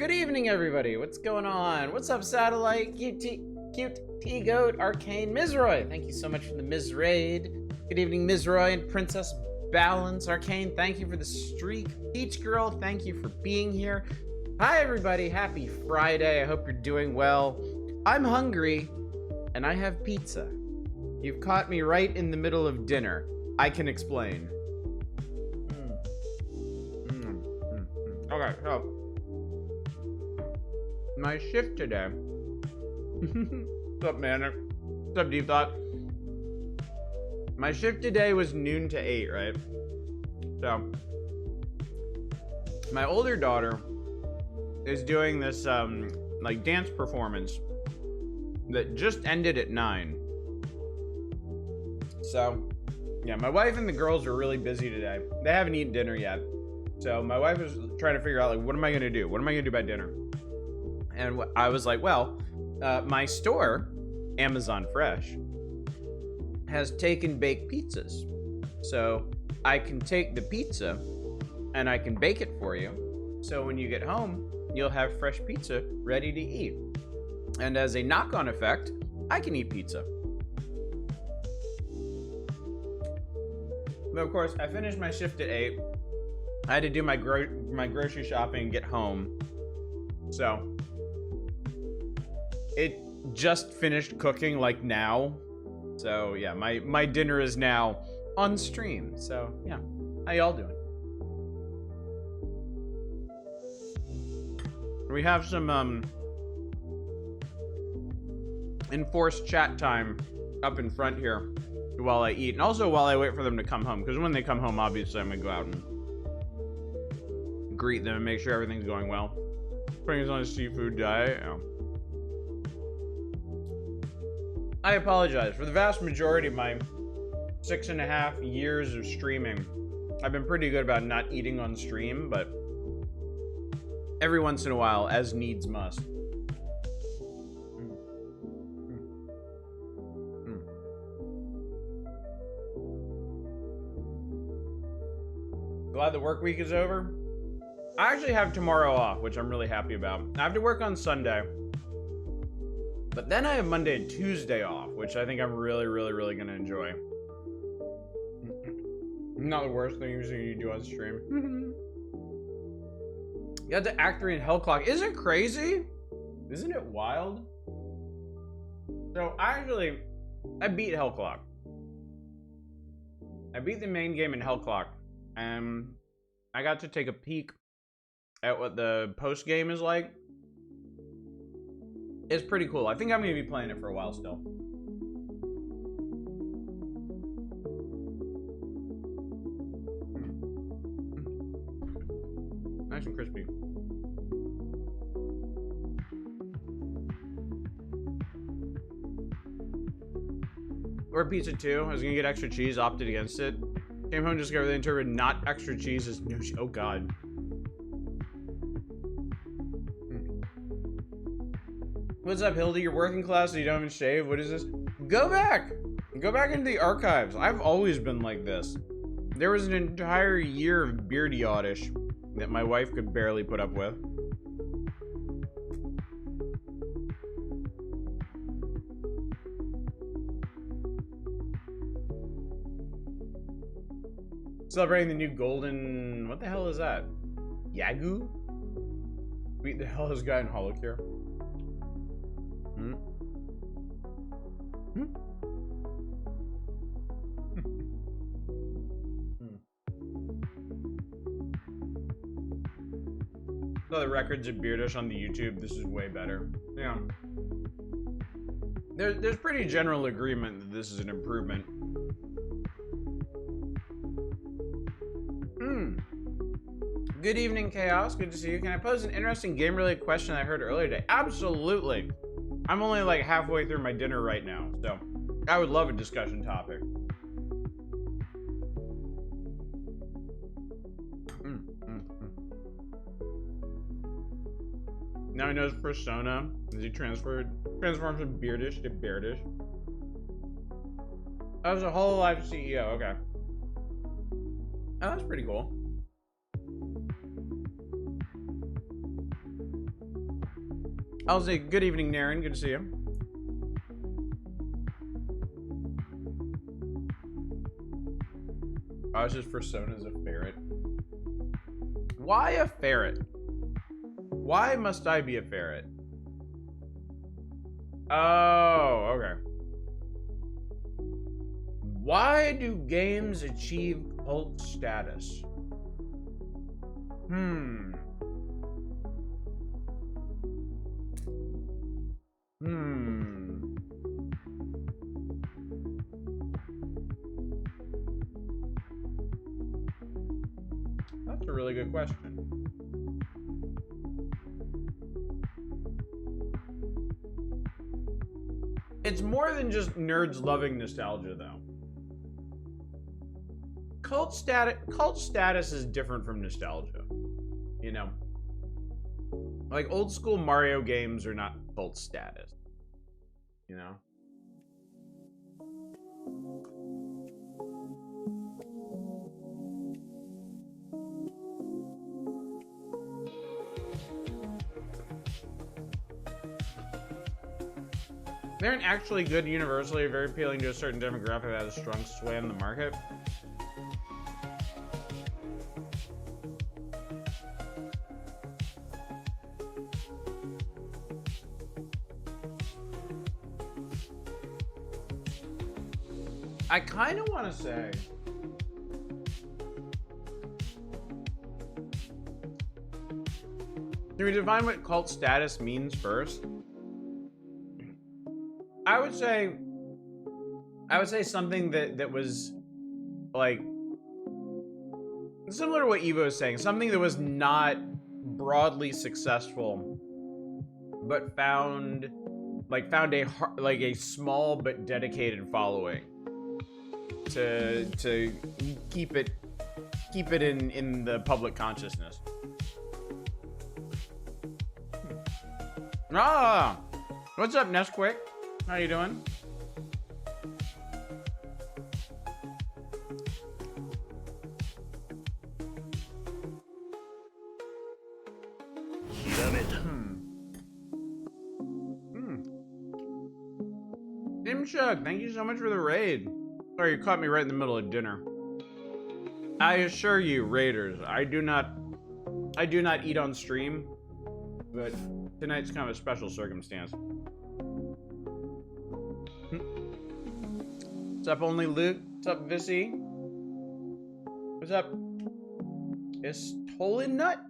Good evening, everybody. What's going on? What's up, Satellite? Cute T-Goat, Arcane, Mizroy. Thank you so much for the Miz Raid. Good evening, Mizroy and Princess Balance. Arcane, thank you for the streak. Peach Girl, thank you for being here. Hi, everybody. Happy Friday. I hope you're doing well. I'm hungry, and I have pizza. You've caught me right in the middle of dinner. I can explain. Okay, so my shift today. What's up, man? What's up, Deep Thought? My shift today was noon to 8, right? So my older daughter is doing this like dance performance that just ended at 9. So yeah, my wife and the girls are really busy today. They haven't eaten dinner yet. So my wife was trying to figure out, like, what am I gonna do? What am I gonna do by dinner? And I was like, well, my store, Amazon Fresh, has taken baked pizzas. So I can take the pizza and I can bake it for you. So when you get home, you'll have fresh pizza ready to eat. And as a knock-on effect, I can eat pizza. But of course, I finished my shift at 8. I had to do my grocery shopping and get home. So it just finished cooking like now. So yeah, my dinner is now on stream. So yeah, how y'all doing? We have some enforced chat time up in front here while I eat, and also while I wait for them to come home, because when they come home, obviously I'm gonna go out and greet them and make sure everything's going well. Putting us on a seafood diet. Oh. I apologize for the vast majority of my 6.5 years of streaming. I've been pretty good about not eating on stream, but every once in a while, as needs must. Glad the work week is over. I actually have tomorrow off, which I'm really happy about. I have to work on Sunday, but then I have Monday and Tuesday off, which I think I'm really gonna enjoy. Not the worst thing usually you do on stream. You got the Act 3 in Hellclock. Isn't it crazy? Isn't it wild? So I beat Hellclock. I beat the main game in Hellclock, and I got to take a peek at what the post game is like. It's pretty cool. I think I'm gonna be playing it for a while still. Nice and crispy. Or pizza too. I was gonna get extra cheese, opted against it. Came home, discovered the interpreted not extra cheese is no. Oh god. What's up, Hildy? You're working class and you don't even shave? What is this? Go back! Go back into the archives. I've always been like this. There was an entire year of beardy oddish that my wife could barely put up with. Celebrating the new golden... What the hell is that? Yagu? Wait, the hell is guy in Holocure? So the records of Beardish on the YouTube, this is way better. Yeah. There's pretty general agreement that this is an improvement. Good evening, Chaos. Good to see you. Can I pose an interesting game-related question I heard earlier today? Absolutely. I'm only like halfway through my dinner right now, so I would love a discussion topic. Now he knows persona. Is he transformed from Beardish to Beardish? I was a Hololive CEO. Okay. Oh, that's pretty cool. I'll say good evening, Naren. Good to see you. I was just personas a ferret. Why a ferret? Why must I be a ferret? Oh, okay. Why do games achieve cult status? That's a really good question. It's more than just nerds loving nostalgia, though. Cult status is different from nostalgia. You know? Like, old school Mario games are not cult status. You know? They aren't actually good universally, very appealing to a certain demographic that has a strong sway in the market. I kind of want to say can we define what cult status means first? I would say something that was like similar to what Evo is saying, something that was not broadly successful, but found a small but dedicated following to keep it in the public consciousness. Ah, what's up, Nesquik? How you doing? Dimshug, thank you so much for the raid. Sorry, you caught me right in the middle of dinner. I assure you, raiders, I do not eat on stream, but tonight's kind of a special circumstance. What's up, Only Luke? What's up, Vissy? What's up? Is Tolin Nut?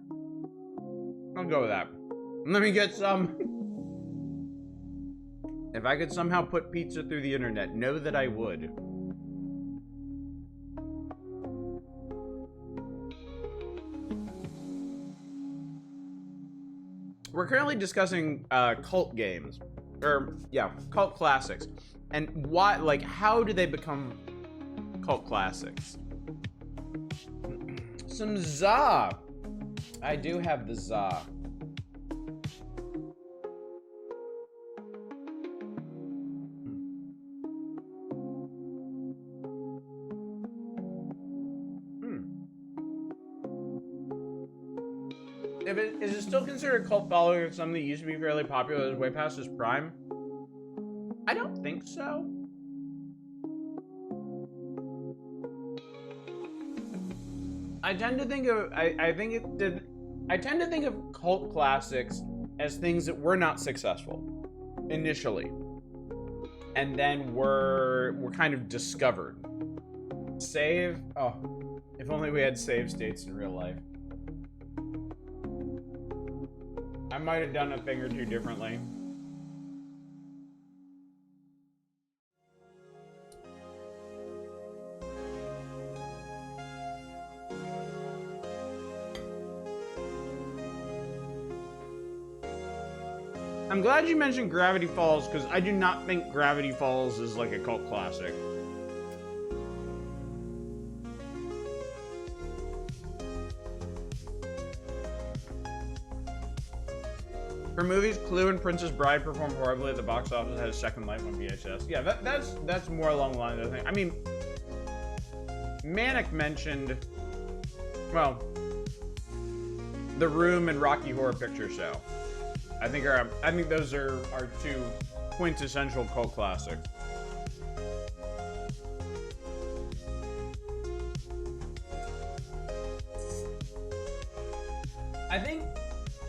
I'll go with that. Let me get some. If I could somehow put pizza through the internet, know that I would. We're currently discussing cult games. Or, yeah, cult classics. And why, like, how do they become cult classics? Some za. I do have the za. Is it still considered a cult following of something that used to be fairly popular that is way past its prime? I don't think so. I tend to think of cult classics as things that were not successful initially, and then were kind of discovered. Save? Oh, if only we had save states in real life. I might have done a thing or two differently. I'm glad you mentioned Gravity Falls, because I do not think Gravity Falls is like a cult classic. For movies, Clue and Princess Bride performed horribly at the box office, had a second life on VHS. Yeah, that's more along the lines of the thing. I mean, Manic mentioned, well, The Room and Rocky Horror Picture Show. I think those are our two quintessential cult classics.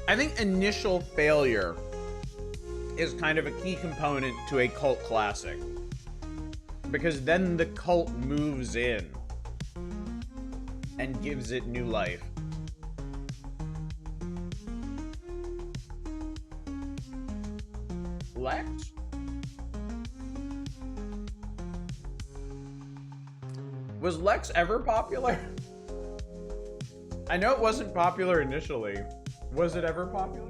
I think initial failure is kind of a key component to a cult classic, because then the cult moves in and gives it new life. Lex? Was Lex ever popular? I know it wasn't popular initially. Was it ever popular?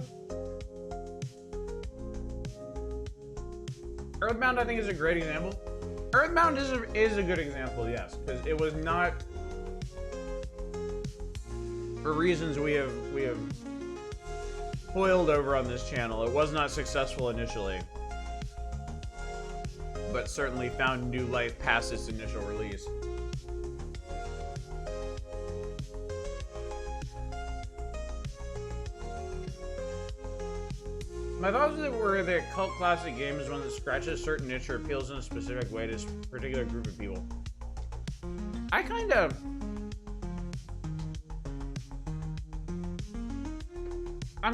Earthbound, I think, is a great example. Earthbound is a good example, yes, because it was not, for reasons we have toiled over on this channel, it was not successful initially, but certainly found new life past its initial release. My thoughts were that cult classic game is one that scratches a certain niche or appeals in a specific way to a particular group of people. I'm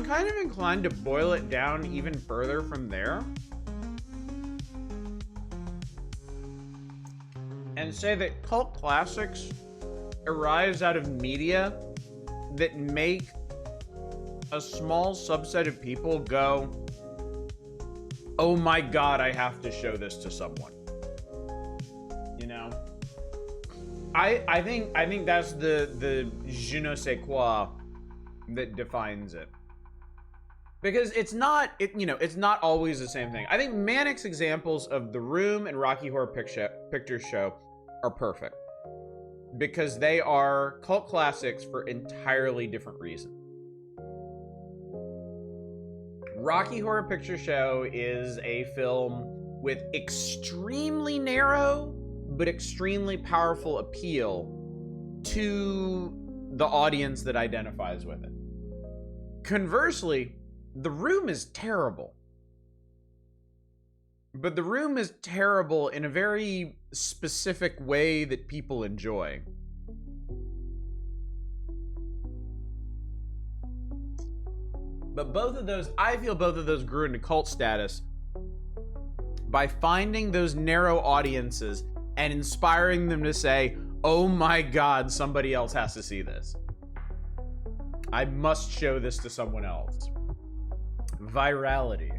kind of inclined to boil it down even further from there and say that cult classics arise out of media that make a small subset of people go, oh my god, I have to show this to someone. You know? I think that's the je ne sais quoi that defines it. Because it's not always the same thing. I think Manic's examples of The Room and Rocky Horror Picture Show are perfect, because they are cult classics for entirely different reasons. Rocky Horror Picture Show is a film with extremely narrow but extremely powerful appeal to the audience that identifies with it. Conversely, The Room is terrible. But The Room is terrible in a very specific way that people enjoy. But I feel both of those grew into cult status by finding those narrow audiences and inspiring them to say, oh my god, somebody else has to see this. I must show this to someone else. Virality.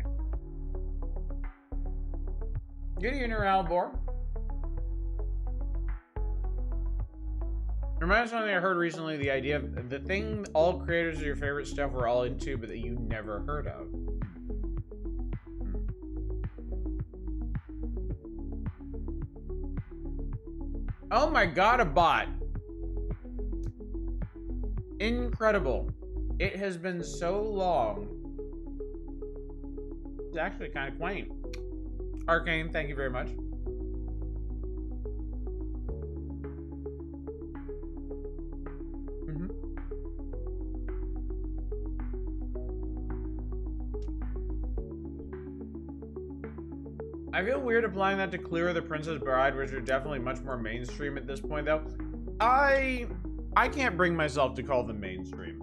Good evening, Albor. Reminds me of something I heard recently, the idea of the thing all creators of your favorite stuff were all into, but that you never heard of. Oh my god, a bot. Incredible. It has been so long. It's actually kind of quaint. Arcane, thank you very much. I feel weird applying that to Clear the Princess Bride, which are definitely much more mainstream at this point, though. I can't bring myself to call them mainstream.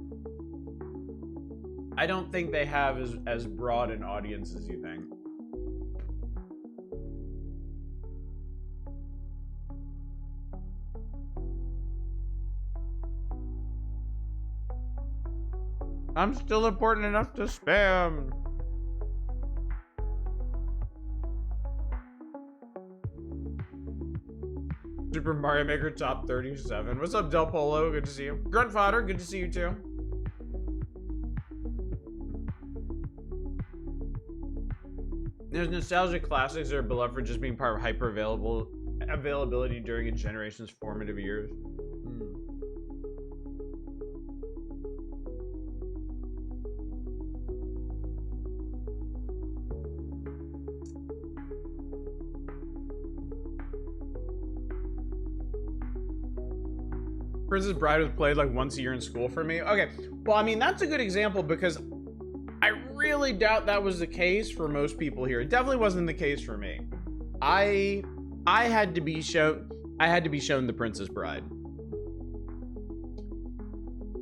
I don't think they have as broad an audience as you think. I'm still important enough to spam. Super Mario Maker top 37. What's up, Del Polo? Good to see you. Grunt Fodder, good to see you too. There's nostalgic classics that are beloved for just being part of hyper availability during a generation's formative years. Princess Bride was played like once a year in school for me. Okay, well, I mean, that's a good example because I definitely doubt that was the case for most people here. It definitely wasn't the case for me. I had to be shown The Princess Bride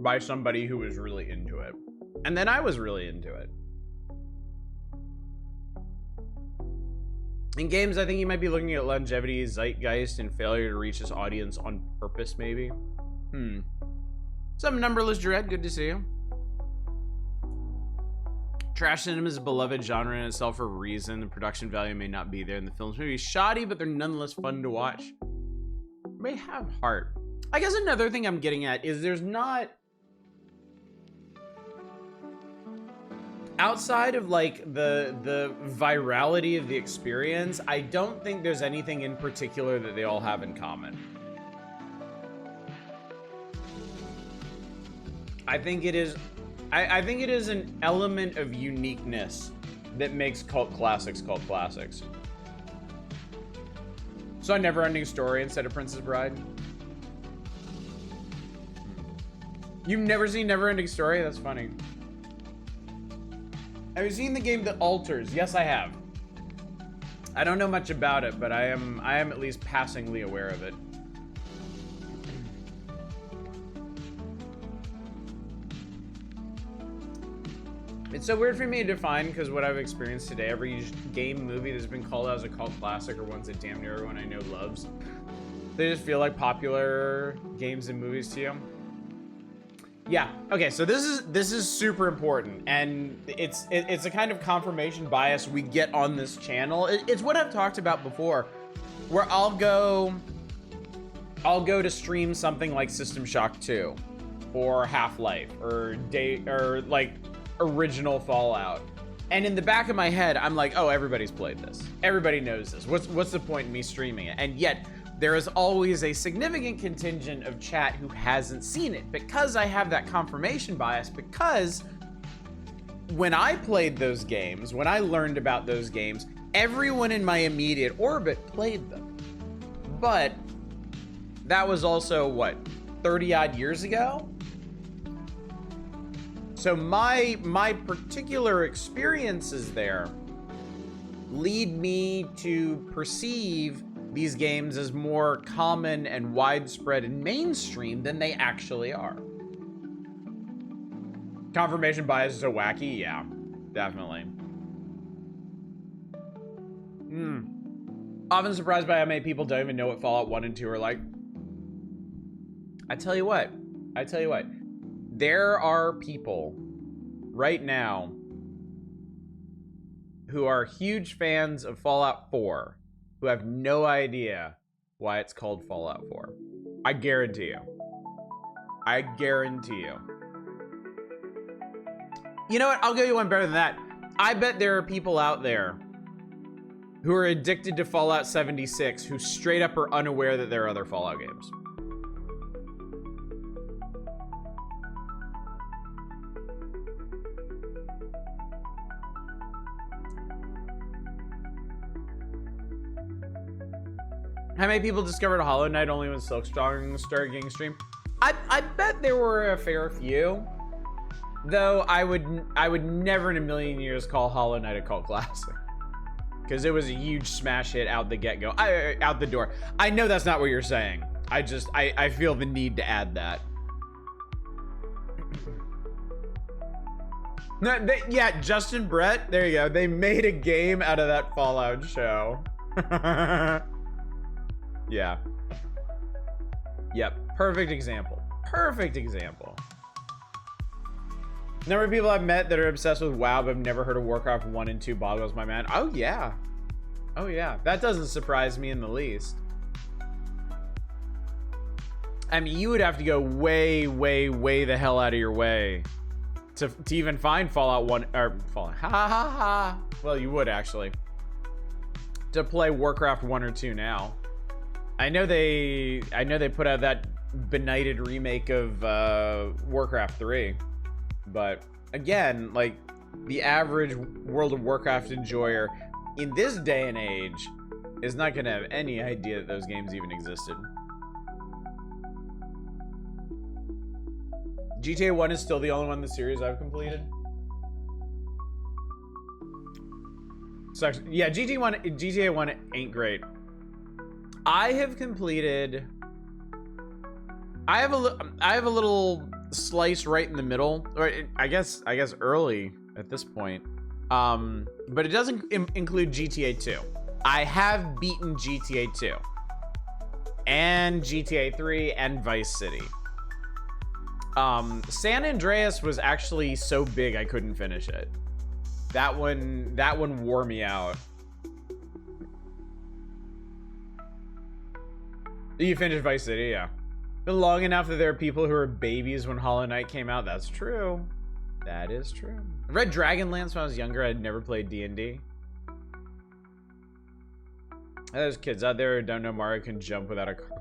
by somebody who was really into it. And then I was really into it. In games, I think you might be looking at longevity, zeitgeist, and failure to reach this audience on purpose, maybe. Some numberless dread, good to see you. Trash cinema is a beloved genre in itself for a reason. The production value may not be there, and the films may be shoddy, but they're nonetheless fun to watch. They have heart. I guess another thing I'm getting at is there's not... Outside of like the virality of the experience, I don't think there's anything in particular that they all have in common. I think it is an element of uniqueness that makes cult classics cult classics. So a Never-Ending Story instead of Princess Bride. You've never seen Never-Ending Story? That's funny. Have you seen the game The Alters? Yes, I have. I don't know much about it, but I am at least passingly aware of it. It's so weird for me to define, because what I've experienced today, every game movie that's been called out as a cult classic or ones that damn near everyone I know loves, they just feel like popular games and movies to you. Yeah, okay, so this is super important, and it's a kind of confirmation bias we get on this channel. It's what I've talked about before, where I'll go to stream something like System Shock 2 or Half-Life or like original Fallout, and in the back of my head I'm like, oh, everybody's played this, everybody knows this, what's the point in me streaming it? And yet there is always a significant contingent of chat who hasn't seen it, because I have that confirmation bias, because when I played those games, when I learned about those games, everyone in my immediate orbit played them. But that was also, what, 30 odd years ago? So my particular experiences there lead me to perceive these games as more common and widespread and mainstream than they actually are. Confirmation bias is so wacky, yeah, definitely. Often surprised by how many people don't even know what Fallout 1 and 2 are like. I tell you what, there are people right now who are huge fans of Fallout 4 who have no idea why it's called Fallout 4. I guarantee you. I guarantee you. You know what? I'll give you one better than that. I bet there are people out there who are addicted to Fallout 76 who straight up are unaware that there are other Fallout games. How many people discovered Hollow Knight only when Silksong started getting streamed? I bet there were a fair few. Though I would never in a million years call Hollow Knight a cult classic, because it was a huge smash hit out the get-go, out the door. I know that's not what you're saying. I feel the need to add that. No, yeah, Justin Brett, there you go. They made a game out of that Fallout show. Yeah. Yep, perfect example. Perfect example. Number of people I've met that are obsessed with WoW but have never heard of Warcraft 1 and 2 boggles my mind. Oh yeah. Oh yeah. That doesn't surprise me in the least. I mean, you would have to go way, way, way the hell out of your way to even find Fallout 1 or Fallout. Ha ha ha. Well, you would actually. To play Warcraft 1 or 2 now. I know they put out that benighted remake of Warcraft 3. But again, like, the average World of Warcraft enjoyer in this day and age is not gonna have any idea that those games even existed. GTA 1 is still the only one in the series I've completed. Sucks. Yeah, GTA 1 ain't great. I have completed. I have a little slice right in the middle, or I guess early at this point. But it doesn't include GTA 2. I have beaten GTA 2 and GTA 3 and Vice City. San Andreas was actually so big I couldn't finish it. That one wore me out. You finished Vice City, yeah. Been long enough that there are people who were babies when Hollow Knight came out. That's true. That is true. I read Dragonlance when I was younger. I'd never played D&D. There's kids out there who don't know Mario can jump without a carpet.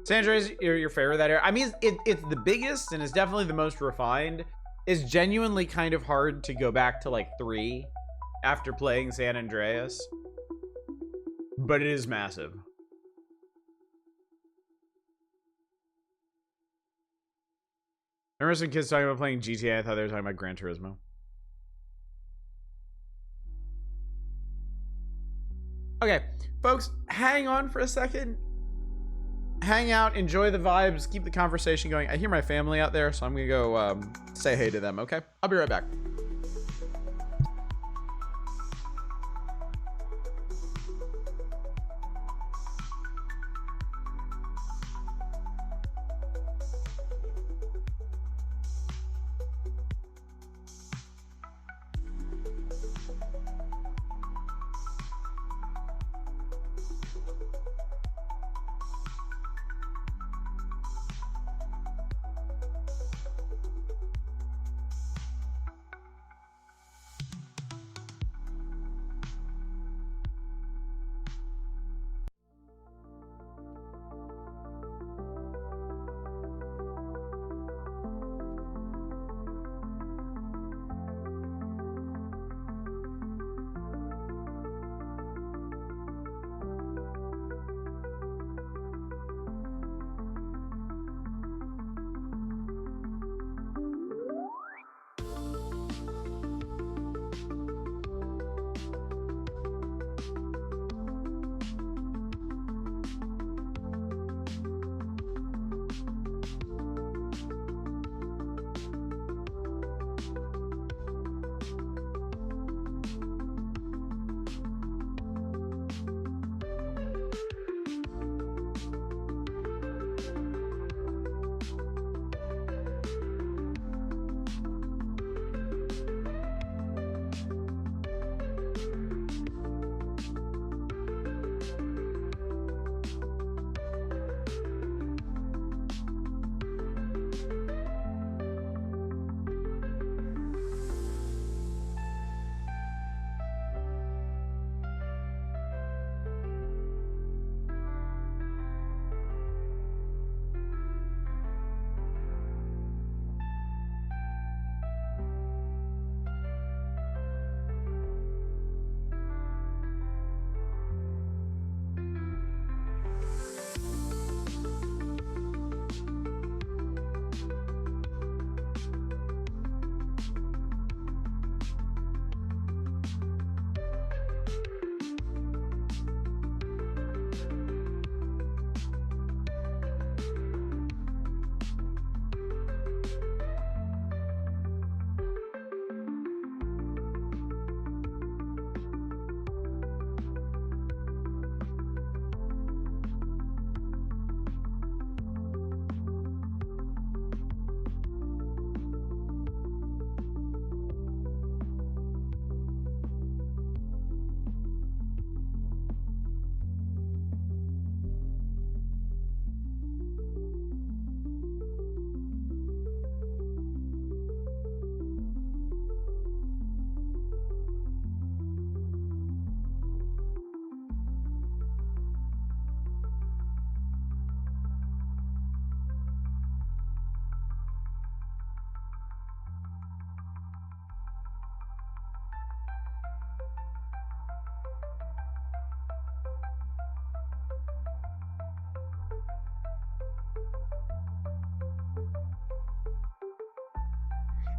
San Andreas, your favorite of that era? I mean, it's the biggest and it's definitely the most refined. It's genuinely kind of hard to go back to like 3 after playing San Andreas. But it is massive. I remember some kids talking about playing GTA. I thought they were talking about Gran Turismo. Okay, folks, hang on for a second. Hang out, enjoy the vibes, keep the conversation going. I hear my family out there, so I'm gonna go say hey to them, okay? I'll be right back.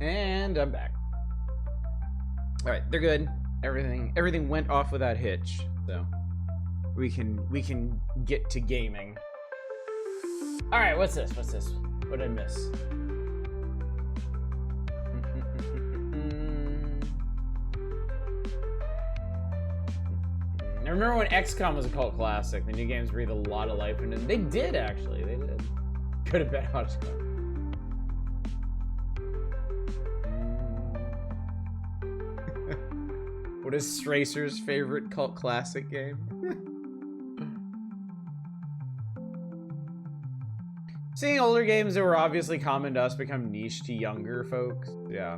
And I'm back. All right, they're good. Everything went off without hitch, so we can get to gaming. All right, what's this? What did I miss? I remember when XCOM was a cult classic. The new games breathe a lot of life into them. They did, actually. They did. Could have been XCOM. What is Stracer's favorite cult classic game? Seeing older games that were obviously common to us become niche to younger folks. Yeah.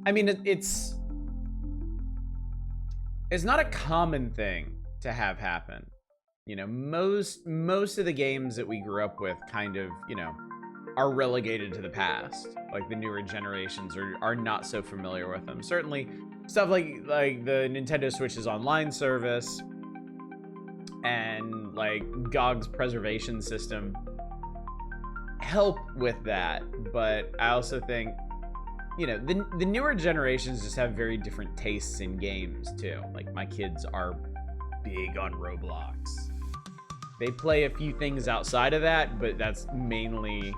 I mean, it's not a common thing to have happen. You know, most of the games that we grew up with kind of, you know, are relegated to the past. Like the newer generations are not so familiar with them. Certainly stuff like the Nintendo Switch's online service and like GOG's preservation system help with that. But I also think, you know, the newer generations just have very different tastes in games too. Like my kids are big on Roblox. They play a few things outside of that, but that's mainly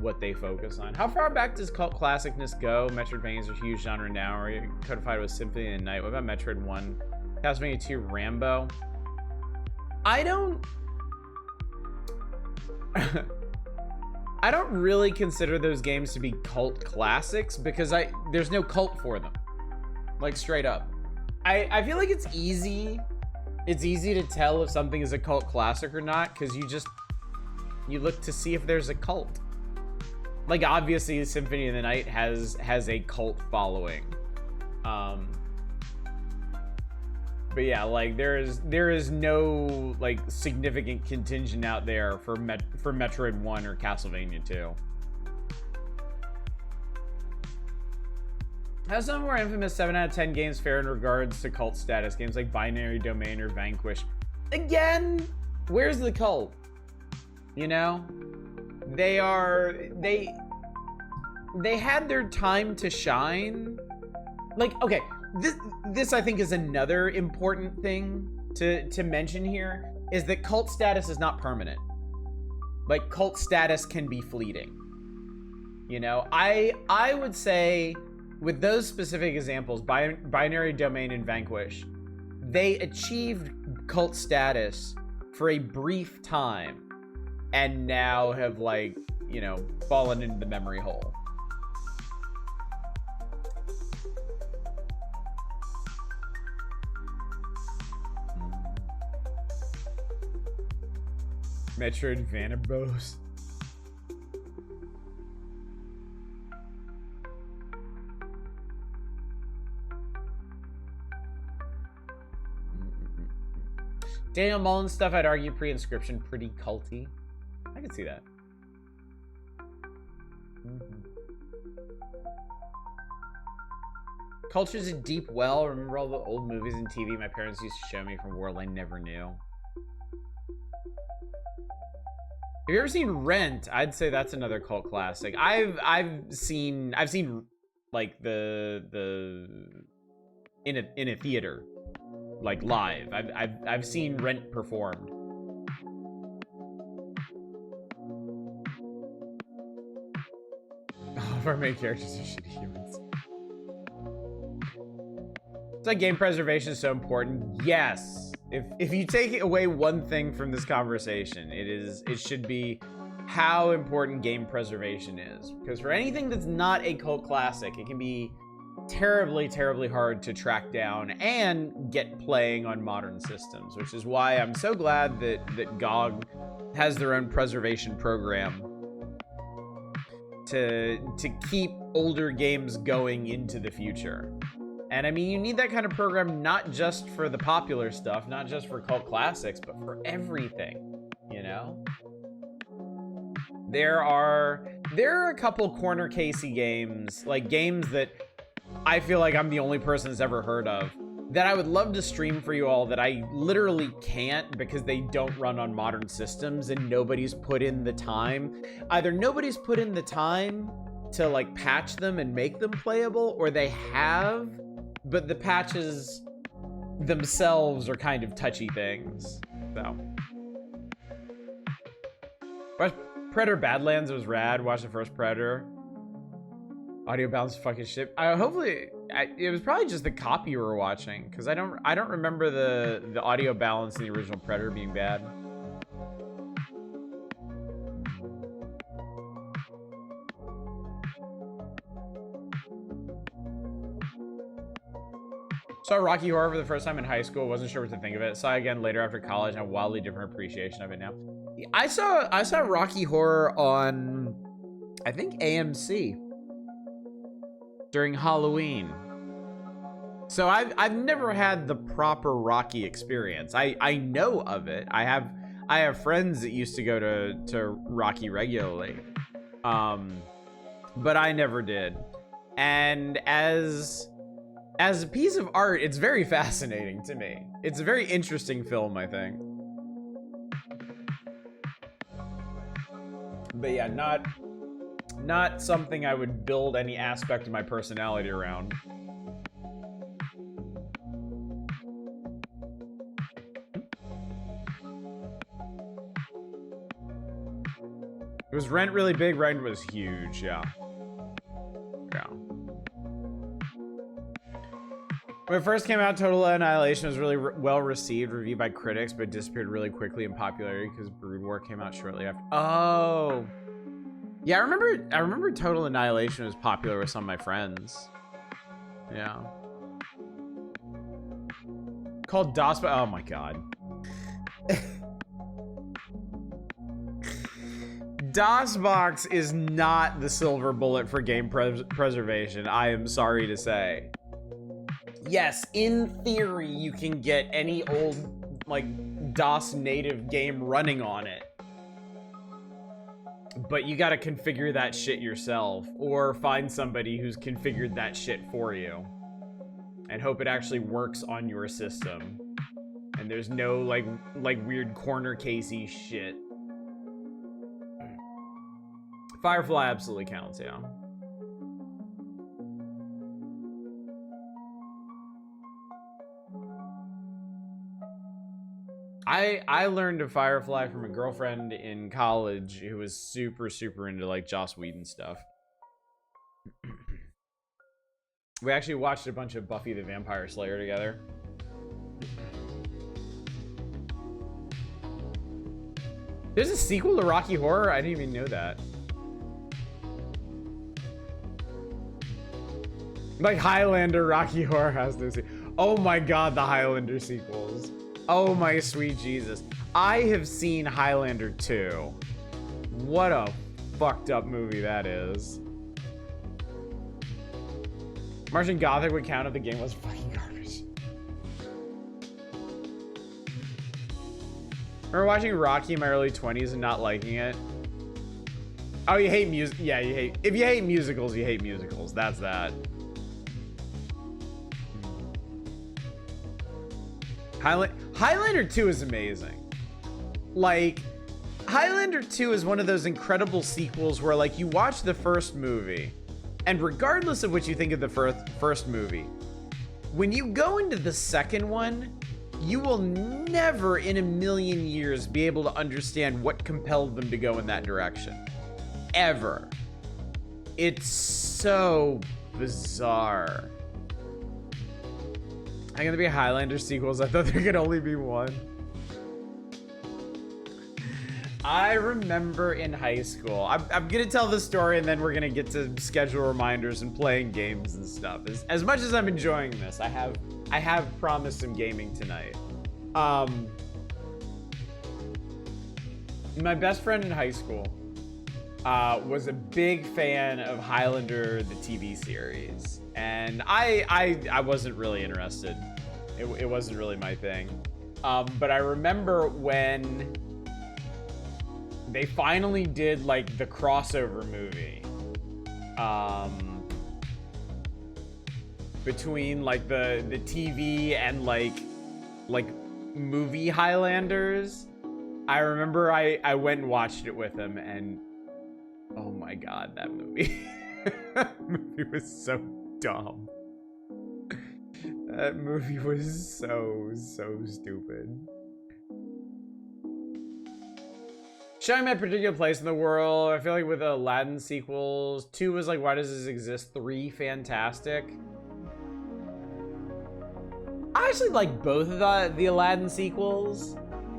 what they focus on. How far back does cult classicness go? Metroidvanias are a huge genre now. Or codified with Symphony of the Night. What about Metroid 1? Castlevania 2, Rambo? I don't really consider those games to be cult classics because there's no cult for them. Like straight up. I feel like it's easy to tell if something is a cult classic or not because you look to see if there's a cult. Like obviously Symphony of the Night has a cult following. But yeah, like there is no like significant contingent out there for Metroid 1 or Castlevania 2. How's some more infamous 7 out of 10 games fare in regards to cult status? Games like Binary Domain or Vanquish. Again, where's the cult? You know? They had their time to shine. Like, okay, this I think is another important thing to mention here, is that cult status is not permanent. Like, cult status can be fleeting. You know, I would say with those specific examples, Binary Domain and Vanquish, they achieved cult status for a brief time and now have, like, you know, fallen into the memory hole. Metroid Vanabos. Daniel Mullins stuff, I'd argue pre-inscription pretty culty. I can see that. Culture's a deep well. Remember all the old movies and TV my parents used to show me from a world I never knew. Have you ever seen Rent? I'd say that's another cult classic. I've seen like the in a theater, like live. I've seen Rent performed. All of our main characters are shitty humans. It's like game preservation is so important. Yes. If you take away one thing from this conversation, it should be how important game preservation is. Because for anything that's not a cult classic, it can be terribly, terribly hard to track down and get playing on modern systems, which is why I'm so glad that GOG has their own preservation program to keep older games going into the future. And I mean, you need that kind of program not just for the popular stuff, not just for cult classics, but for everything, you know? There are a couple corner casey games, like games that I feel like I'm the only person that's ever heard of, that I would love to stream for you all that I literally can't because they don't run on modern systems and nobody's put in the time. Either nobody's put in the time to like patch them and make them playable, or they have, but the patches themselves are kind of touchy things. So watch Predator Badlands, it was rad. Watch the first Predator. Audio balance fucking shit. It was probably just the copy you were watching, because I don't remember the audio balance in the original Predator being bad. Saw Rocky Horror for the first time in high school. Wasn't sure what to think of it. Saw it again later after college and have a wildly different appreciation of it now. I saw Rocky Horror on, I think, AMC during Halloween. So I've never had the proper Rocky experience. I know of it. I have friends that used to go to Rocky regularly. But I never did. And as a piece of art, it's very fascinating to me. It's a very interesting film, I think. But yeah, not something I would build any aspect of my personality around. Was Rent really big? Rent was huge, yeah. Yeah. When it first came out, Total Annihilation was really well received, reviewed by critics, but disappeared really quickly in popularity because Brood War came out shortly after. Oh, yeah, I remember Total Annihilation was popular with some of my friends. Yeah. Called DOS. Oh my god. DOSBox is not the silver bullet for game preservation. I am sorry to say. Yes, in theory, you can get any old, like, DOS native game running on it. But you gotta configure that shit yourself, or find somebody who's configured that shit for you. And hope it actually works on your system. And there's no, like weird corner casey shit. Firefly absolutely counts, yeah. I learned of Firefly from a girlfriend in college who was super into like Joss Whedon stuff. We actually watched a bunch of Buffy the Vampire Slayer together. There's a sequel to Rocky Horror? I didn't even know that. Like Highlander, Rocky Horror has no sequel. Oh my god, the Highlander sequels. Oh my sweet Jesus. I have seen Highlander 2. What a fucked up movie that is. Martian Gothic would count if the game was fucking garbage. Remember watching Rocky in my early 20s and not liking it? Oh, you hate music? Yeah, you hate. If you hate musicals, you hate musicals. That's that. Highlander 2 is amazing. Like, Highlander 2 is one of those incredible sequels where, like, you watch the first movie, and regardless of what you think of the first movie, when you go into the second one, you will never in a million years be able to understand what compelled them to go in that direction. Ever. It's so bizarre. I'm gonna be Highlander sequels. I thought there could only be one. I remember in high school. I'm gonna tell this story and then we're gonna get to schedule reminders and playing games and stuff. As much as I'm enjoying this, I have promised some gaming tonight. My best friend in high school was a big fan of Highlander, the TV series. And I wasn't really interested. It wasn't really my thing. But I remember when they finally did like the crossover movie between like the TV and like movie Highlanders. I remember I went and watched it with him, and oh my god, that movie. That movie was so dumb. That movie was so stupid. Showing my particular place in the world. I feel like with the Aladdin sequels, 2 was like, why does this exist? 3, fantastic. I actually like both of the Aladdin sequels.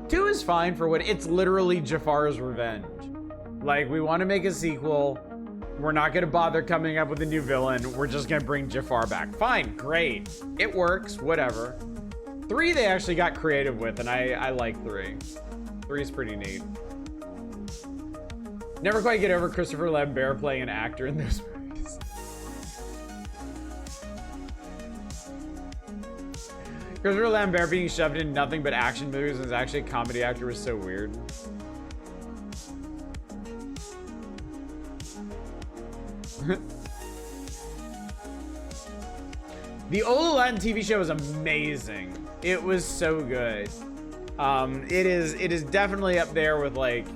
2 is fine for what it's literally Jafar's revenge. Like, we want to make a sequel. We're not going to bother coming up with a new villain. We're just going to bring Jafar back. Fine, great. It works, whatever. 3 they actually got creative with, and I like 3. 3 is pretty neat. Never quite get over Christopher Lambert playing an actor in those movies. Christopher Lambert being shoved in nothing but action movies and is actually a comedy actor was so weird. The old Aladdin TV show was amazing. It was so good. It is definitely up there with like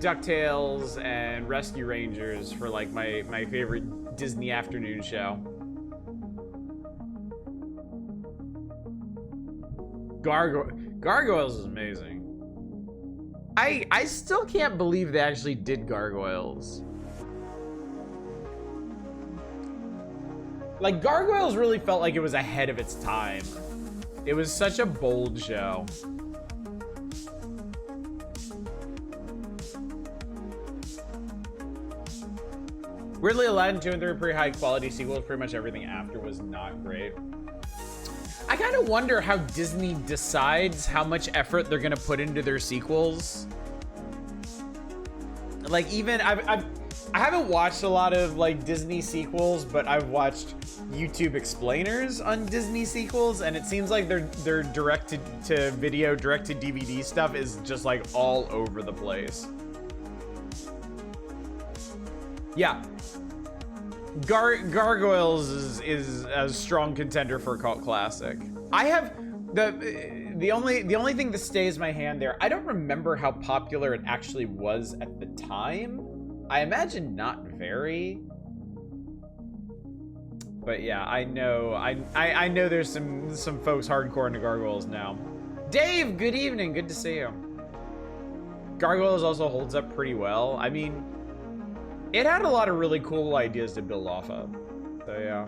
DuckTales and Rescue Rangers for like my favorite Disney afternoon show. Gargoyles is amazing. I still can't believe they actually did Gargoyles. Like, Gargoyles really felt like it was ahead of its time. It was such a bold show. Weirdly, Aladdin 2 and 3 are pretty high quality sequels. Pretty much everything after was not great. I kind of wonder how Disney decides how much effort they're gonna put into their sequels. Like, even I haven't watched a lot of like Disney sequels, but I've watched YouTube explainers on Disney sequels, and it seems like their direct to video, direct to DVD stuff is just like all over the place. Yeah. Gargoyles is a strong contender for a cult classic. I have the only thing that stays my hand there. I don't remember how popular it actually was at the time. I imagine not very. But yeah, I know I know there's some folks hardcore into Gargoyles now. Dave, good evening. Good to see you. Gargoyles also holds up pretty well. I mean, it had a lot of really cool ideas to build off of. So yeah.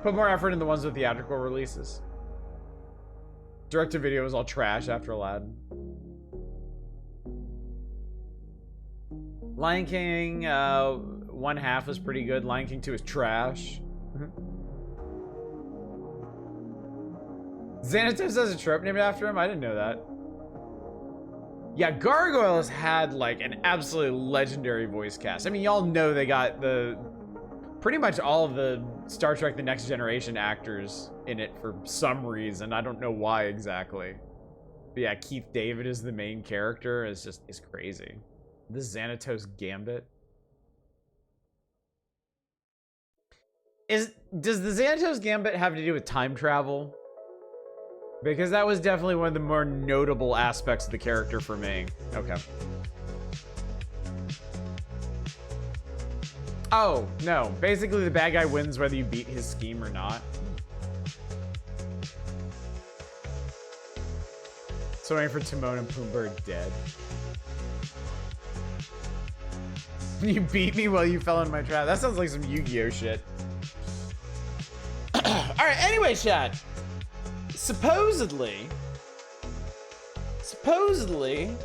Put more effort in the ones with theatrical releases. Direct-to-video was all trash after Aladdin. Lion King, 1/2 was pretty good. Lion King 2 is trash. Xanatos has a trope named after him? I didn't know that. Yeah, Gargoyles had like an absolutely legendary voice cast. I mean, y'all know they got pretty much all of the Star Trek The Next Generation actors in it for some reason. I don't know why exactly. But yeah, Keith David is the main character. It's crazy. This Xanatos Gambit. Does the Xanatos Gambit have to do with time travel? Because that was definitely one of the more notable aspects of the character for me. Okay. Oh, no. Basically, the bad guy wins whether you beat his scheme or not. So waiting for Timon and Pumbaa are dead. You beat me while you fell in my trap. That sounds like some Yu-Gi-Oh shit. Alright, anyway, chat. Supposedly,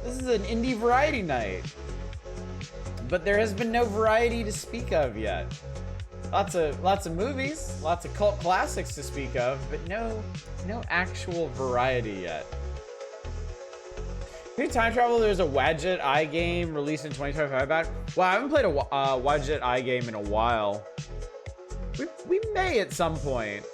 this is an indie variety night. But there has been no variety to speak of yet. Lots of movies, lots of cult classics to speak of, but no actual variety yet. New time travel, there's a Wadjet Eye game released in 2025 about. Wow, I haven't played a Wadjet Eye game in a while. We may at some point.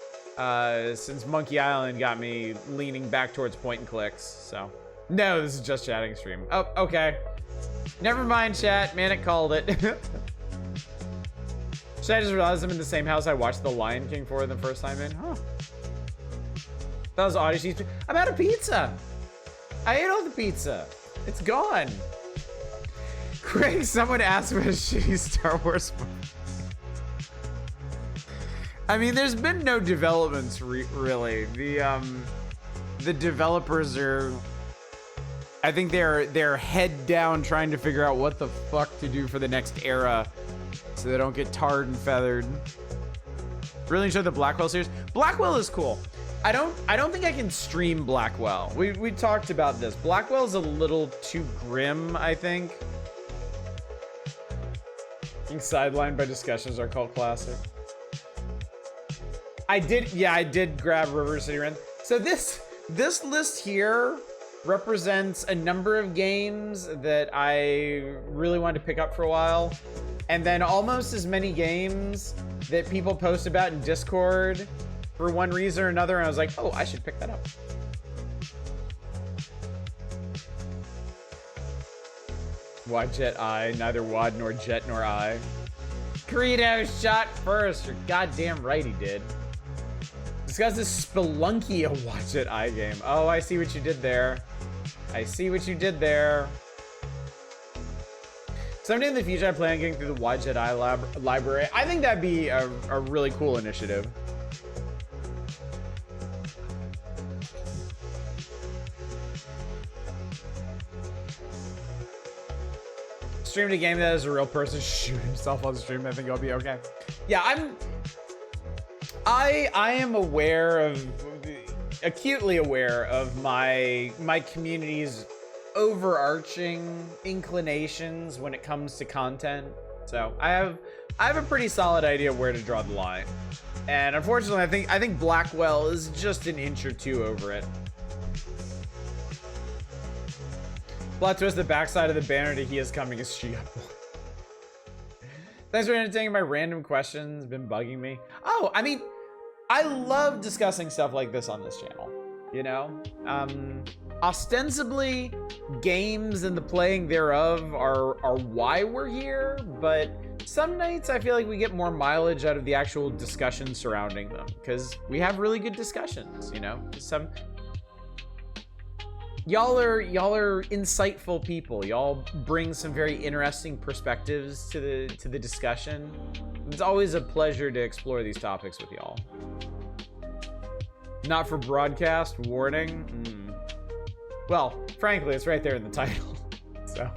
Since Monkey Island got me leaning back towards point and clicks, so. No, this is just chatting stream. Oh, okay. Never mind, chat. Man, it called it. Should I just realize I'm in the same house I watched The Lion King for the first time in? Huh. That was Odyssey's. I'm out of pizza. I ate all the pizza. It's gone. Craig, someone asked what a shitty Star Wars movie. I mean, there's been no developments really. The developers are, I think they're head down trying to figure out what the fuck to do for the next era, so they don't get tarred and feathered. Really enjoyed the Blackwell series. Blackwell is cool. I don't think I can stream Blackwell. We talked about this. Blackwell is a little too grim, I think. Being sidelined by discussions are called classic. I did grab River City Ransom. So this list here represents a number of games that I really wanted to pick up for a while, and then almost as many games that people post about in Discord for one reason or another, and I was like, oh, I should pick that up. Wad Jet I, neither Wad nor Jet nor I. Greedo shot first. You're goddamn right he did. Discuss this Spelunky a Watch It I game. Oh, I see what you did there. I see what you did there. Someday in the future, I plan on getting through the Watch It I library. I think that'd be a really cool initiative. Streamed a game that is a real person shoot himself on the stream. I think I'll be okay. Yeah, I am aware of, acutely aware of my community's overarching inclinations when it comes to content. So I have a pretty solid idea of where to draw the line. And unfortunately, I think Blackwell is just an inch or two over it. Plot twist, the backside of the banner to He Is Coming is She. Thanks for entertaining my random questions. Been bugging me. Oh, I mean, I love discussing stuff like this on this channel. You know? Ostensibly, games and the playing thereof are why we're here, but some nights I feel like we get more mileage out of the actual discussion surrounding them, because we have really good discussions, you know? Y'all are insightful people. Y'all bring some very interesting perspectives to the discussion. It's always a pleasure to explore these topics with y'all. Not for broadcast, warning. Well, frankly, it's right there in the title. So.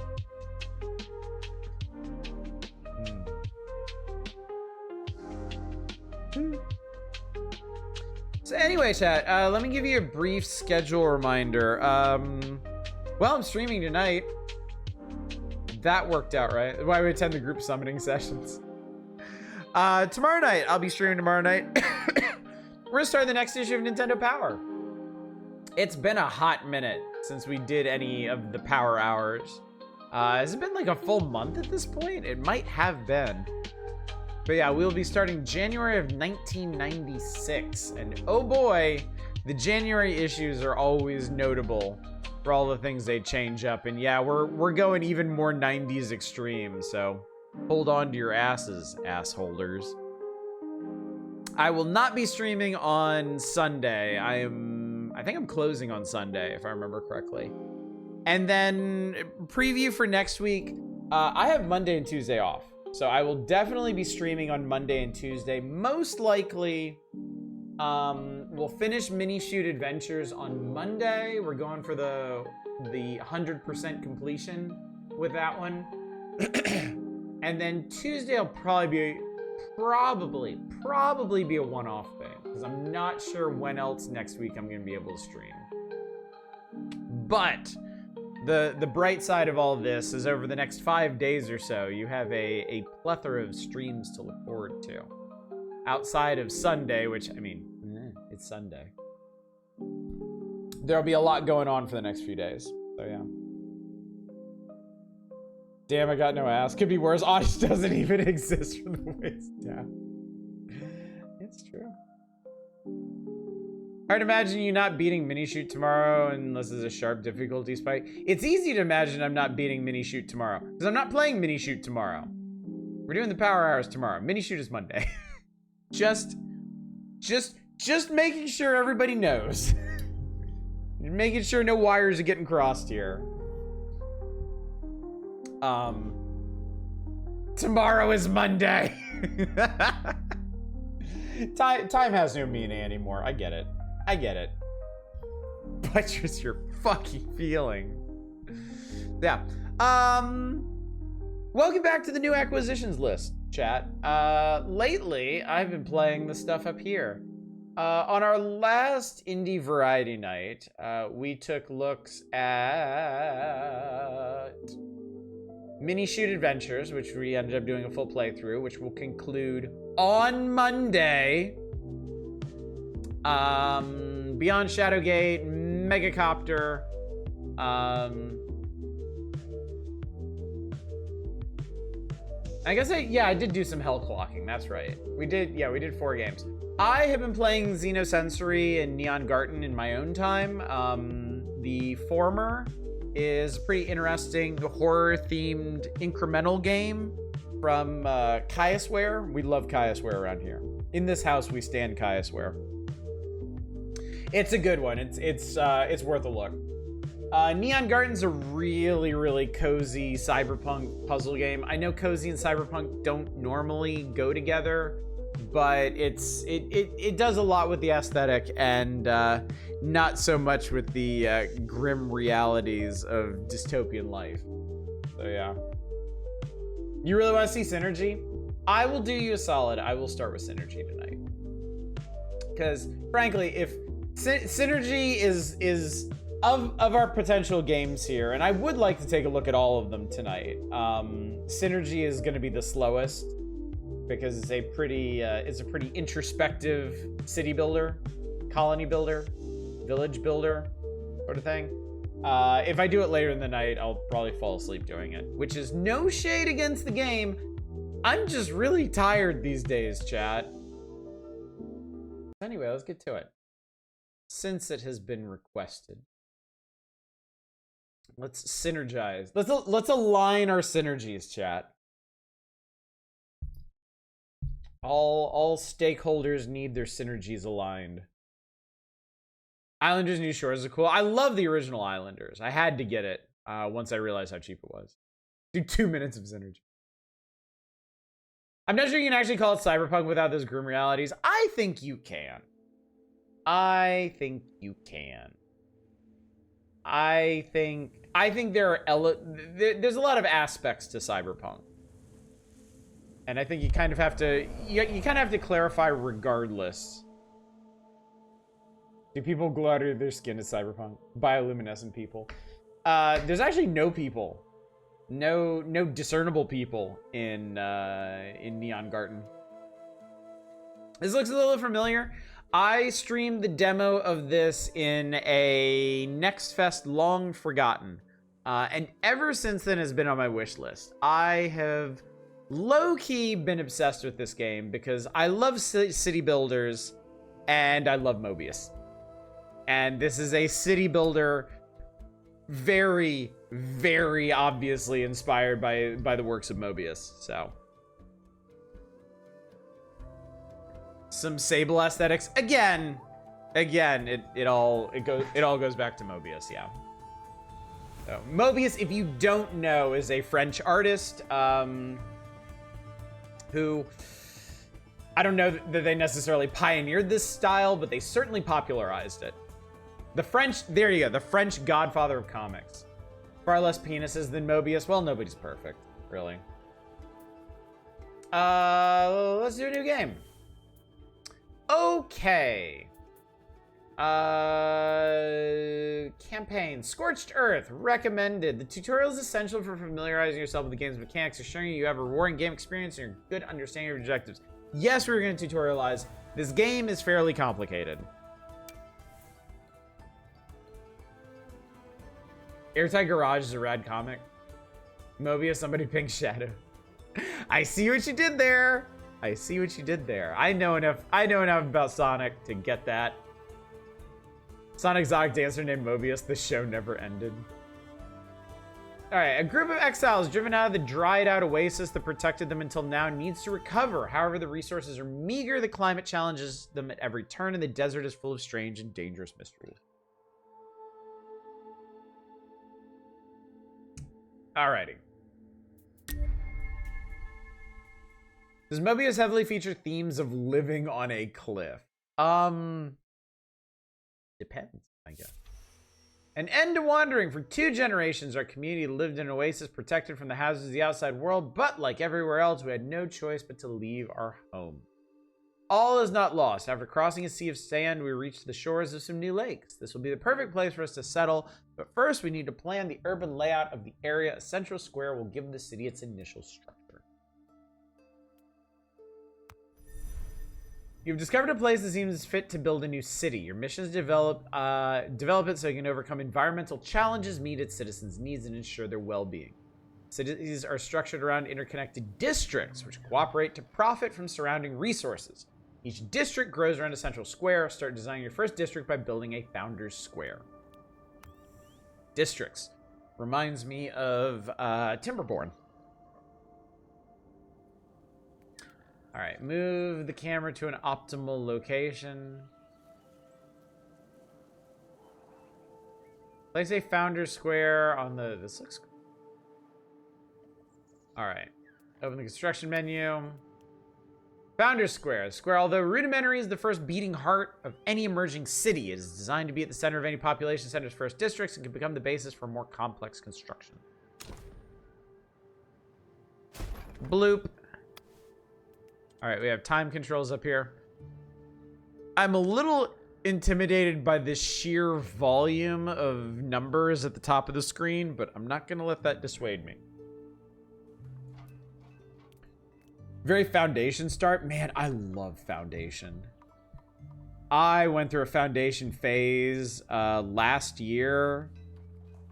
So anyway, chat, let me give you a brief schedule reminder. Well, I'm streaming tonight. That worked out, right? Why we attend the group summoning sessions. Tomorrow night, I'll be streaming tomorrow night. We're gonna start the next issue of Nintendo Power. It's been a hot minute since we did any of the Power Hours. Has it been like a full month at this point? It might have been. But yeah, we'll be starting January of 1996. And oh boy, the January issues are always notable for all the things they change up. And yeah, we're going even more 90s extreme. So hold on to your asses, assholders. I will not be streaming on Sunday. I think I'm closing on Sunday, if I remember correctly. And then preview for next week. I have Monday and Tuesday off. So I will definitely be streaming on Monday and Tuesday. Most likely, we'll finish Mini Shoot Adventures on Monday. We're going for the 100% completion with that one. And then Tuesday will probably be a one-off thing, because I'm not sure when else next week I'm going to be able to stream. But the bright side of all of this is over the next 5 days or so, you have a plethora of streams to look forward to. Outside of Sunday, which, I mean, it's Sunday. There'll be a lot going on for the next few days. So, yeah. Damn, I got no ass. Could be worse. Osh doesn't even exist from the waist down. It's true. Hard to imagine you not beating Mini Shoot tomorrow unless it's a sharp difficulty spike. It's easy to imagine I'm not beating Mini Shoot tomorrow, because I'm not playing Mini Shoot tomorrow. We're doing the Power Hours tomorrow. Mini Shoot is Monday. just making sure everybody knows. Making sure no wires are getting crossed here. Tomorrow is Monday. Time has no meaning anymore. I get it. I get it. But just your fucking feeling. Yeah. Welcome back to the new acquisitions list, chat. Lately, I've been playing the stuff up here. On our last indie variety night, we took looks at Mini Shoot Adventures, which we ended up doing a full playthrough, which will conclude on Monday. Beyond Shadowgate, Megacopter, I guess I did do some hell clocking, that's right. We did 4 games. I have been playing Xenosensory and Neon Garten in my own time. The former is a pretty interesting horror-themed incremental game from Kiosware. We love Kiosware around here. In this house, we stand Kiosware. It's a good one. It's worth a look. Neon Garden's a really, really cozy cyberpunk puzzle game. I know cozy and cyberpunk don't normally go together, but it does a lot with the aesthetic and not so much with the grim realities of dystopian life. So yeah. You really want to see Synergy? I will do you a solid. I will start with Synergy tonight. Because frankly, if Synergy is of our potential games here, and I would like to take a look at all of them tonight. Synergy is going to be the slowest because it's a pretty introspective city builder, colony builder, village builder sort of thing. If I do it later in the night, I'll probably fall asleep doing it, which is no shade against the game. I'm just really tired these days, chat. Anyway, let's get to it. Since it has been requested. Let's synergize. Let's align our synergies, chat. All stakeholders need their synergies aligned. Islanders New Shores is cool. I love the original Islanders. I had to get it once I realized how cheap it was. Do 2 minutes of synergy. I'm not sure you can actually call it cyberpunk without those grim realities. I think you can. I think you can. I think there are there's a lot of aspects to cyberpunk, and I think you kind of have to clarify regardless. Do people glow out of their skin as cyberpunk? Bioluminescent people. There's actually no people, no discernible people in Neon Garden. This looks a little familiar. I streamed the demo of this in a Next Fest long forgotten. And ever since then has been on my wish list. I have low-key been obsessed with this game because I love city builders and I love Mobius. And this is a city builder very, very obviously inspired by the works of Mobius, so. Some Sable aesthetics. Again, it all goes back to Mobius, yeah. So, Mobius, if you don't know, is a French artist who I don't know that they necessarily pioneered this style, but they certainly popularized it. The French, there you go, the French godfather of comics. Far less penises than Mobius. Well, nobody's perfect, really. Let's do a new game. Okay. Campaign. Scorched Earth. Recommended. The tutorial is essential for familiarizing yourself with the game's mechanics, assuring you have a rewarding game experience and a good understanding of your objectives. Yes, we're going to tutorialize. This game is fairly complicated. Airtight Garage is a rad comic. Mobius, somebody pink Shadow. I see what you did there. I see what you did there. I know enough about Sonic to get that. Sonic Exotic Dancer named Mobius. The show never ended. Alright, a group of exiles driven out of the dried out oasis that protected them until now needs to recover. However, the resources are meager, the climate challenges them at every turn, and the desert is full of strange and dangerous mysteries. Alrighty. Does Mobius heavily feature themes of living on a cliff? Depends, I guess. An end to wandering. For 2 generations, our community lived in an oasis protected from the hazards of the outside world, but like everywhere else, we had no choice but to leave our home. All is not lost. After crossing a sea of sand, we reached the shores of some new lakes. This will be the perfect place for us to settle, but first we need to plan the urban layout of the area. A central square will give the city its initial structure. You've discovered a place that seems fit to build a new city. Your mission is to develop it so you can overcome environmental challenges, meet its citizens' needs, and ensure their well-being. Cities are structured around interconnected districts, which cooperate to profit from surrounding resources. Each district grows around a central square. Start designing your first district by building a founder's square. Districts. Reminds me of Timberborn. All right, move the camera to an optimal location. Place a founder square on the... This looks... All right. Open the construction menu. Founder square. The square, although rudimentary, is the first beating heart of any emerging city. It is designed to be at the center of any population center's first districts and can become the basis for more complex construction. Bloop. All right, we have time controls up here. I'm a little intimidated by the sheer volume of numbers at the top of the screen, but I'm not going to let that dissuade me. Very Foundation start. Man, I love Foundation. I went through a Foundation phase last year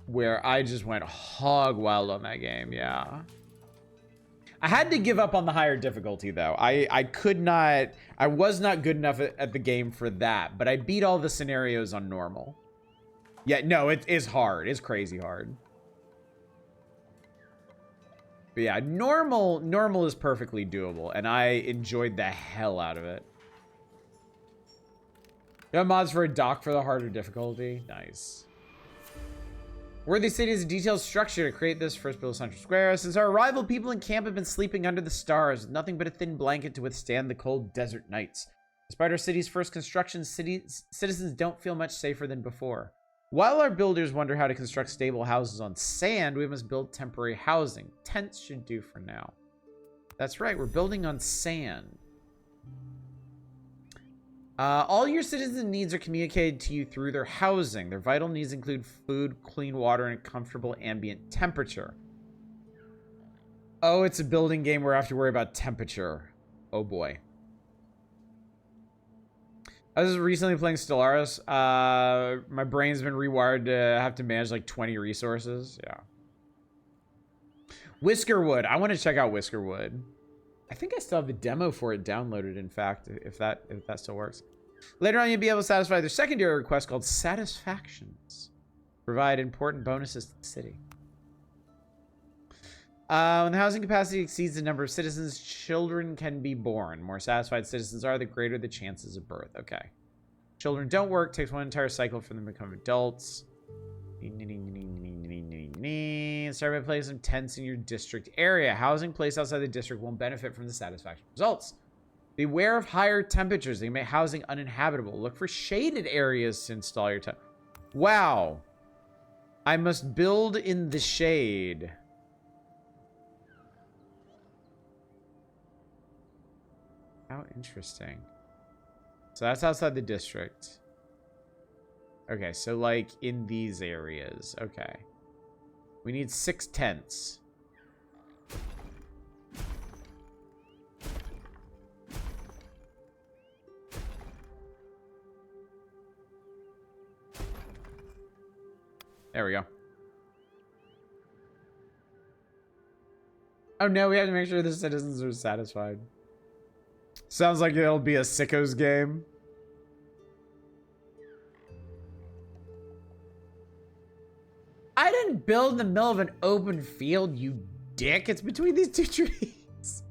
where I just went hog wild on that game, yeah. I had to give up on the higher difficulty, though. I was not good enough at the game for that, but I beat all the scenarios on normal. Yeah, no, it is hard. It's crazy hard. But yeah, normal is perfectly doable, and I enjoyed the hell out of it. You have mods for a dock for the harder difficulty? Nice. Worthy City is a detailed structure to create this first build central square. Since our arrival, people in camp have been sleeping under the stars with nothing but a thin blanket to withstand the cold desert nights. Despite our city's first construction, citizens don't feel much safer than before. While our builders wonder how to construct stable houses on sand, we must build temporary housing. Tents should do for now. That's right, we're building on sand. All your citizens' needs are communicated to you through their housing. Their vital needs include food, clean water, and a comfortable ambient temperature. Oh, it's a building game where I have to worry about temperature. Oh boy. I was recently playing Stellaris. My brain's been rewired to have to manage like 20 resources. Yeah. Whiskerwood. I want to check out Whiskerwood. I think I still have the demo for it downloaded, in fact, if that still works. Later on, you'll be able to satisfy their secondary request called Satisfactions. Provide important bonuses to the city. When the housing capacity exceeds the number of citizens, children can be born. More satisfied citizens are, the greater the chances of birth. Okay. Children don't work. Takes one entire cycle for them to become adults. Start by placing some tents in your district area. Housing placed outside the district won't benefit from the satisfaction results. Beware of higher temperatures. They make housing uninhabitable. Look for shaded areas to install your tent. Wow. I must build in the shade. How interesting. So that's outside the district. Okay, so like in these areas. Okay. We need 6 tents. There we go. Oh no, we have to make sure the citizens are satisfied. Sounds like it'll be a sickos game. I didn't build in the middle of an open field, you dick. It's between these 2 trees.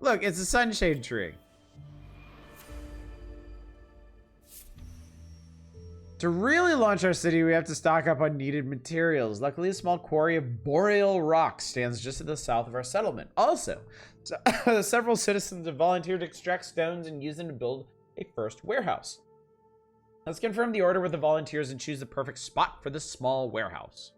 Look, it's a sunshade tree. To really launch our city, we have to stock up on needed materials. Luckily, a small quarry of boreal rock stands just to the south of our settlement. Also, several citizens have volunteered to extract stones and use them to build a first warehouse. Let's confirm the order with the volunteers and choose the perfect spot for this small warehouse.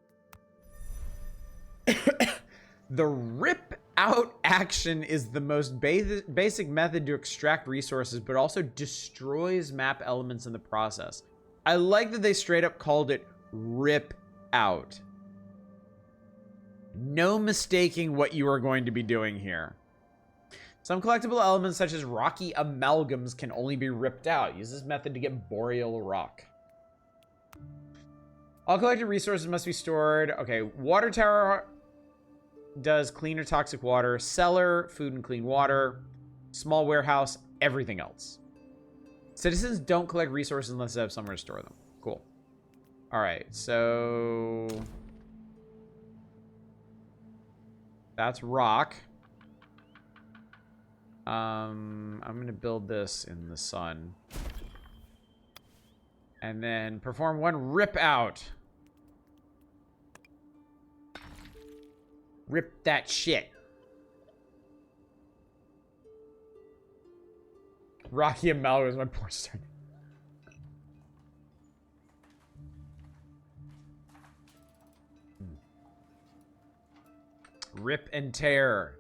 The rip out action is the most basic method to extract resources, but also destroys map elements in the process. I like that they straight up called it rip out. No mistaking what you are going to be doing here. Some collectible elements such as rocky amalgams can only be ripped out. Use this method to get boreal rock. All collected resources must be stored. Okay, water tower does clean or toxic water. Cellar, food and clean water. Small warehouse, everything else. Citizens don't collect resources unless they have somewhere to store them. Cool. All right, so that's rock. I'm gonna build this in the sun. And then perform one rip out. Rip that shit. Rocky Amalgam is my poor start. Rip and tear.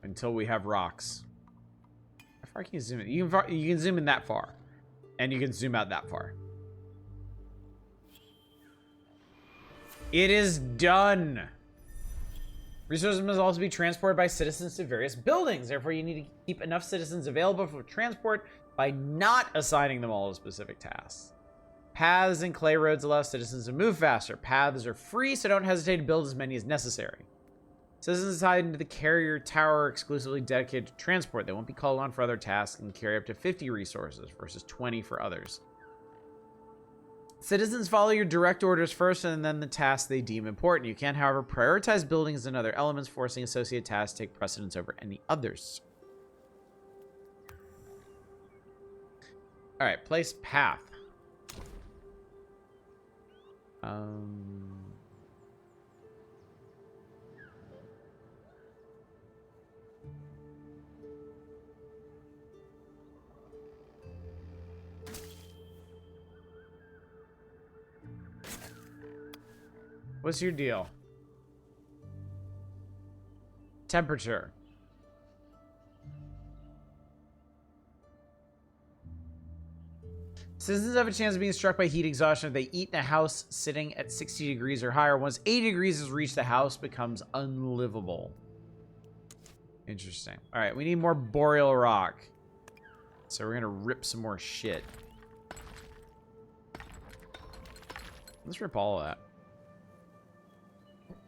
Until we have rocks. How far can you zoom in? You can zoom in that far. And you can zoom out that far. It is done. Resources must also be transported by citizens to various buildings. Therefore, you need to keep enough citizens available for transport by not assigning them all to specific tasks. Paths and clay roads allow citizens to move faster. Paths are free, so don't hesitate to build as many as necessary. Citizens assigned to the carrier tower are exclusively dedicated to transport. They won't be called on for other tasks and carry up to 50 resources versus 20 for others. Citizens follow your direct orders first and then the tasks they deem important. You can, however, prioritize buildings and other elements, forcing associated tasks to take precedence over any others. All right, place path. What's your deal? Temperature. Citizens have a chance of being struck by heat exhaustion if they eat in a house sitting at 60 degrees or higher. Once 80 degrees is reached, the house becomes unlivable. Interesting. All right, we need more boreal rock. So we're going to rip some more shit. Let's rip all of that.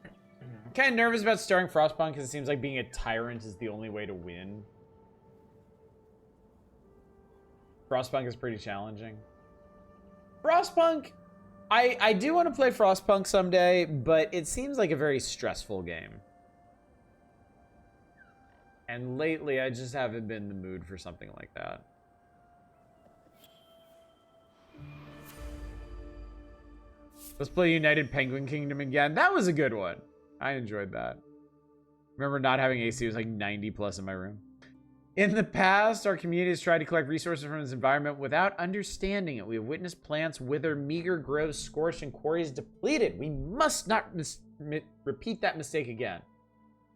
I'm kind of nervous about starting Frostpunk because it seems like being a tyrant is the only way to win. Frostpunk is pretty challenging. Frostpunk, I do want to play Frostpunk someday, but it seems like a very stressful game. And lately, I just haven't been in the mood for something like that. Let's play United Penguin Kingdom again. That was a good one. I enjoyed that. Remember not having AC. It was like 90 plus in my room. In the past, our community has tried to collect resources from its environment without understanding it. We have witnessed plants wither, meager groves scorched, and quarries depleted. We must not repeat that mistake again.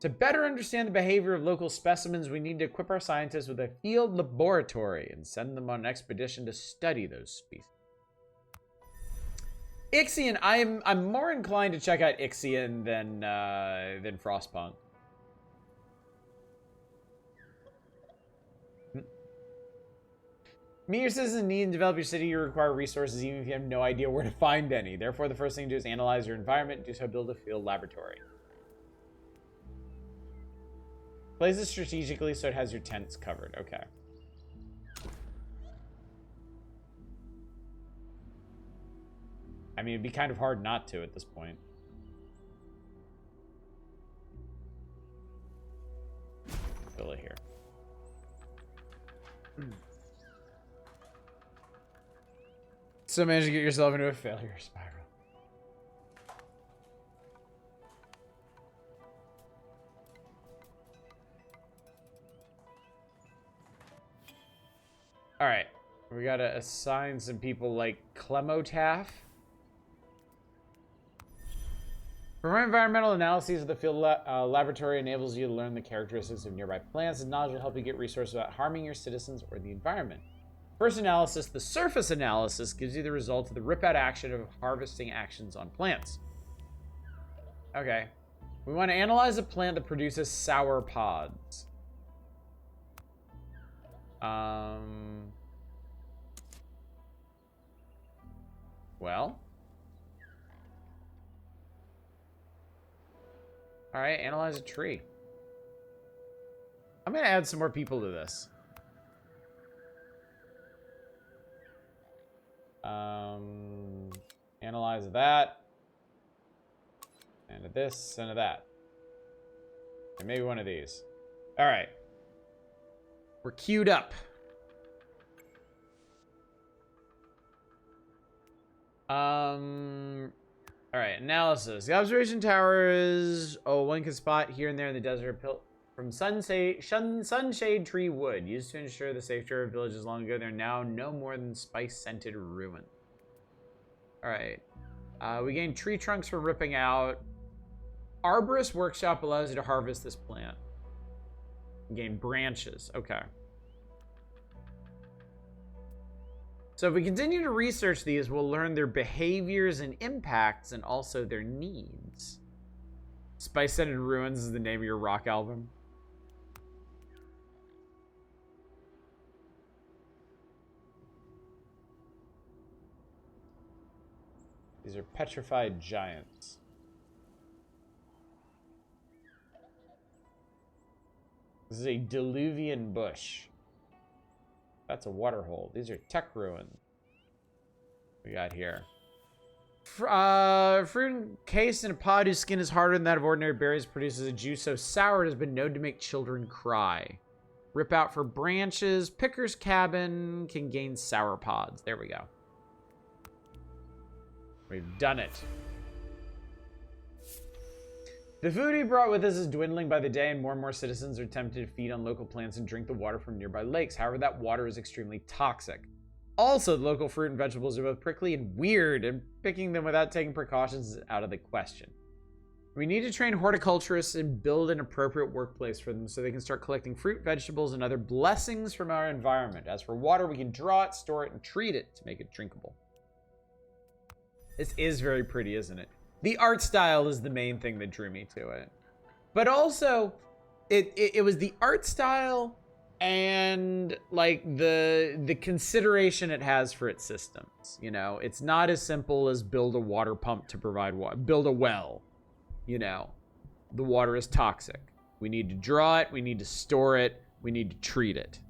To better understand the behavior of local specimens, we need to equip our scientists with a field laboratory and send them on an expedition to study those species. Ixion, I'm more inclined to check out Ixion than Frostpunk. Me, your citizens need to develop your city. You require resources even if you have no idea where to find any. Therefore, the first thing to do is analyze your environment. Do so, build a field laboratory. Place it strategically so it has your tents covered. Okay. I mean, it'd be kind of hard not to at this point. Fill it here. So manage to get yourself into a failure spiral. All right, we gotta assign some people like Clemotaph. Perform environmental analyses of the field laboratory enables you to learn the characteristics of nearby plants, and knowledge will help you get resources without harming your citizens or the environment. First analysis, the surface analysis, gives you the result of the rip-out action of harvesting actions on plants. Okay. We want to analyze a plant that produces sour pods. Well. All right, analyze a tree. I'm going to add some more people to this. Analyze that. And this, and that. And maybe one of these. All right. We're queued up. All right, analysis. The observation tower is one can spot here and there in the desert from sunshade tree wood, used to ensure the safety of villages long ago. They're now no more than spice-scented ruin. All right, we gain tree trunks from ripping out. Arborist workshop allows you to harvest this plant. Gain branches. Okay. So if we continue to research these, we'll learn their behaviors and impacts and also their needs. Spice Scented Ruins is the name of your rock album. These are petrified giants. This is a diluvian bush. That's a water hole. These are tech ruins. We got here. Fruit encased in a pod whose skin is harder than that of ordinary berries produces a juice so sour it has been known to make children cry. Rip out for branches. Picker's cabin can gain sour pods. There we go. We've done it. The food he brought with us is dwindling by the day, and more citizens are tempted to feed on local plants and drink the water from nearby lakes. However, that water is extremely toxic. Also, the local fruit and vegetables are both prickly and weird, and picking them without taking precautions is out of the question. We need to train horticulturists and build an appropriate workplace for them so they can start collecting fruit, vegetables, and other blessings from our environment. As for water, we can draw it, store it, and treat it to make it drinkable. This is very pretty, isn't it? The art style is the main thing that drew me to it. But also, it was the art style and like the consideration it has for its systems. You know, it's not as simple as build a water pump to provide water. Build a well. You know, the water is toxic. We need to draw it. We need to store it. We need to treat it.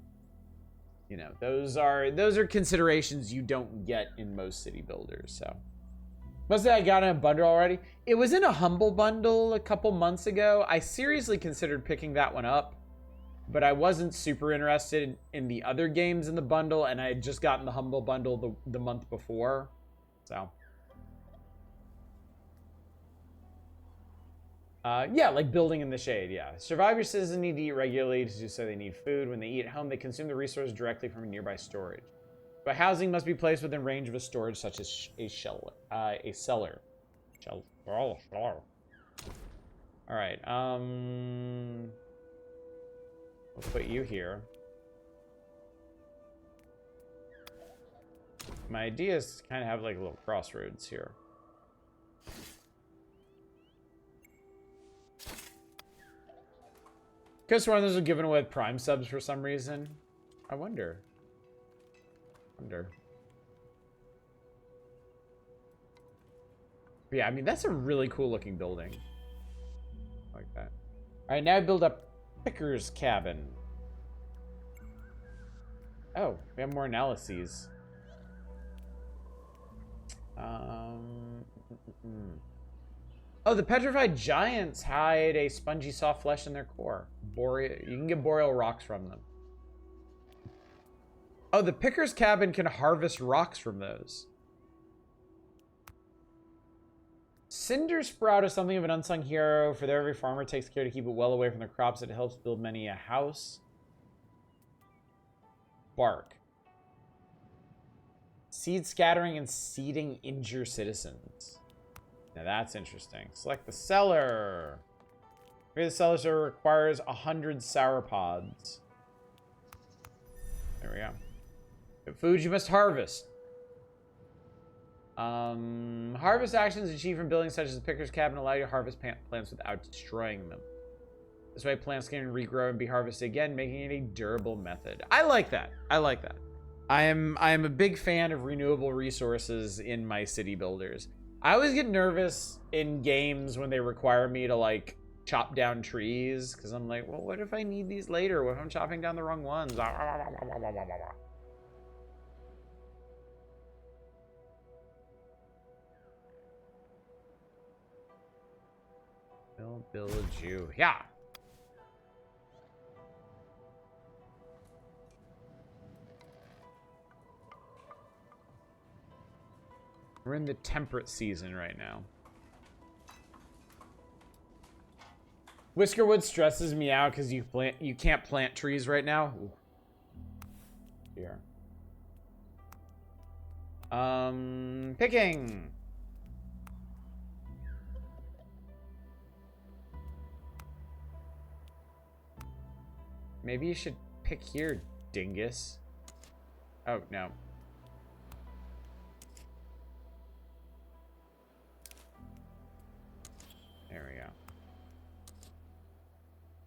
You know, those are considerations you don't get in most city builders. So. Mostly I got in a bundle already. It was in a Humble bundle a couple months ago. I seriously considered picking that one up, but I wasn't super interested in the other games in the bundle, and I had just gotten the Humble bundle the month before. So. Yeah, like building in the shade, yeah. Survivor citizens need to eat regularly to do so they need food. When they eat at home, they consume the resources directly from a nearby storage. But housing must be placed within range of a storage such as a cellar. All right. We'll put you here. My idea is to kind of have like a little crossroads here. Could sworn those were given away with Prime subs for some reason. I wonder. Yeah, I mean, that's a really cool looking building. Like that. All right, now I build up Picker's cabin. Oh, we have more analyses. Oh, the petrified giants hide a spongy soft flesh in their core. You can get boreal rocks from them. Oh, the Picker's cabin can harvest rocks from those. Cinder Sprout is something of an unsung hero. For every farmer takes care to keep it well away from the crops. It helps build many a house. Bark. Seed scattering and seeding injure citizens. Now that's interesting. Select the cellar. Maybe the cellar requires 100 sauropods. There we go. The food you must harvest. Harvest actions achieved from buildings such as the picker's cabin allow you to harvest plants without destroying them. This way plants can regrow and be harvested again, making it a durable method. I like that. I like that. I am a big fan of renewable resources in my city builders. I always get nervous in games when they require me to like chop down trees, because I'm like, well, what if I need these later? What if I'm chopping down the wrong ones? Build you. Yeah. We're in the temperate season right now. Whiskerwood stresses me out because you can't plant trees right now. Ooh. Here. Picking. Maybe you should pick here, dingus. Oh, no. There we go.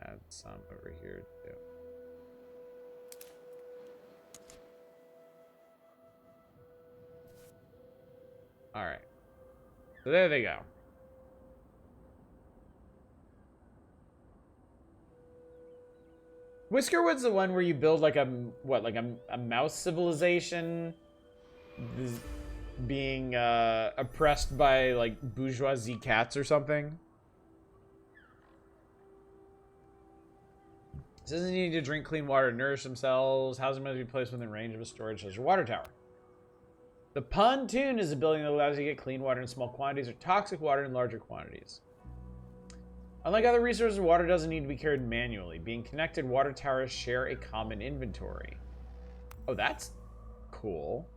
Add some over here, too. Alright. So there they go. Whiskerwood's the one where you build like a mouse civilization being oppressed by like bourgeoisie cats or something. Citizens need to drink clean water to nourish themselves. Housing must be placed within range of a storage or water tower. The pontoon is a building that allows you to get clean water in small quantities or toxic water in larger quantities. Unlike other resources, water doesn't need to be carried manually. Being connected, water towers share a common inventory. Oh, that's cool.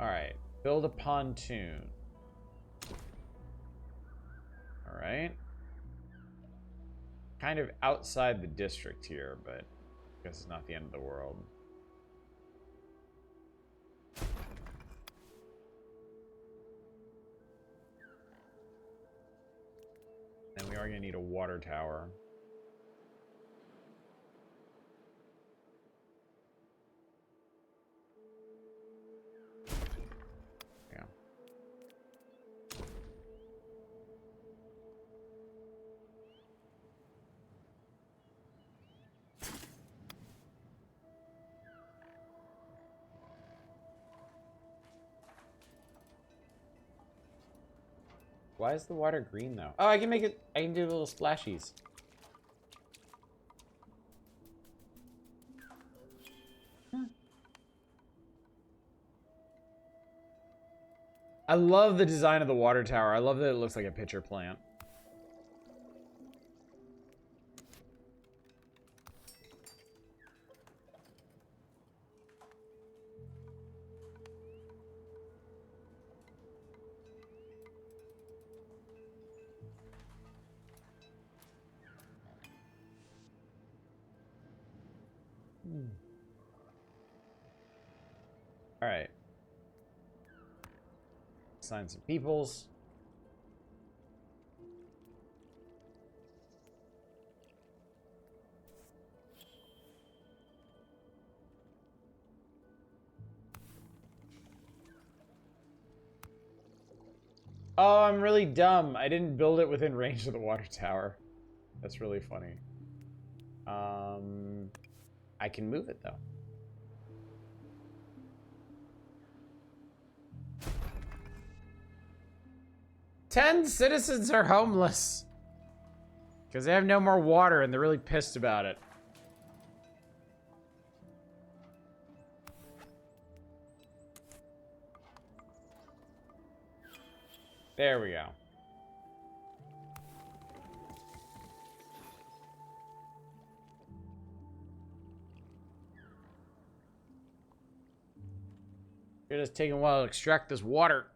Alright. Build a pontoon. Alright. Kind of outside the district here, but I guess it's not the end of the world. And we are going to need a water tower. Yeah. Why is the water green though? Oh, I can make it, I can do little splashies. I love the design of the water tower. I love that it looks like a pitcher plant. All right. Assign some peoples. Oh, I'm really dumb. I didn't build it within range of the water tower. That's really funny. I can move it though. Ten citizens are homeless because they have no more water and they're really pissed about it. There we go. It is taking a while to extract this water.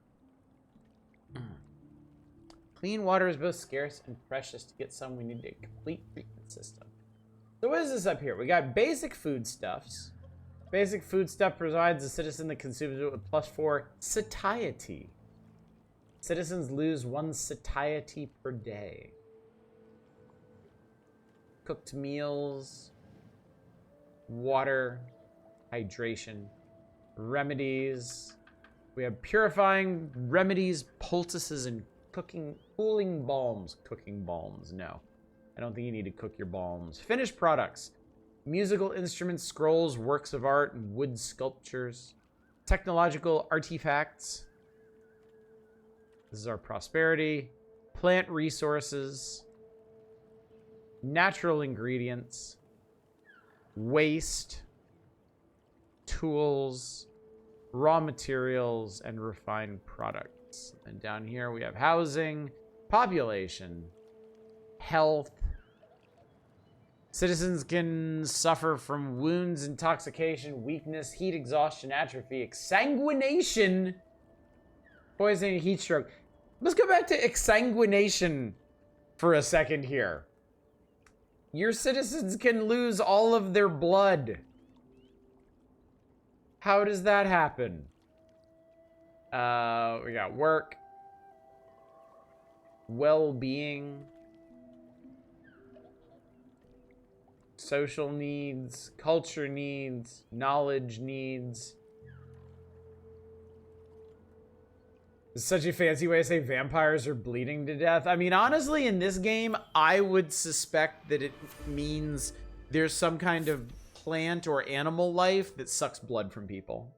Clean water is both scarce and precious. To get some, we need a complete treatment system. So what is this up here? We got basic foodstuffs. Basic foodstuff provides a citizen that consumes it with +4 satiety. Citizens lose 1 satiety per day. Cooked meals, water, hydration, remedies. We have purifying remedies, poultices, and cooling balms. Cooking balms, no. I don't think you need to cook your balms. Finished products. Musical instruments, scrolls, works of art, and wood sculptures. Technological artifacts. This is our prosperity. Plant resources. Natural ingredients. Waste. Tools. Raw materials, and refined products. And down here we have housing, population, health. Citizens can suffer from wounds, intoxication, weakness, heat exhaustion, atrophy, exsanguination, poisoning, heat stroke. Let's go back to exsanguination for a second here. Your citizens can lose all of their blood. How does that happen? We got work, well-being, social needs, culture needs, knowledge needs. It's such a fancy way to say vampires are bleeding to death. I mean, honestly, in this game, I would suspect that it means there's some kind of plant or animal life that sucks blood from people.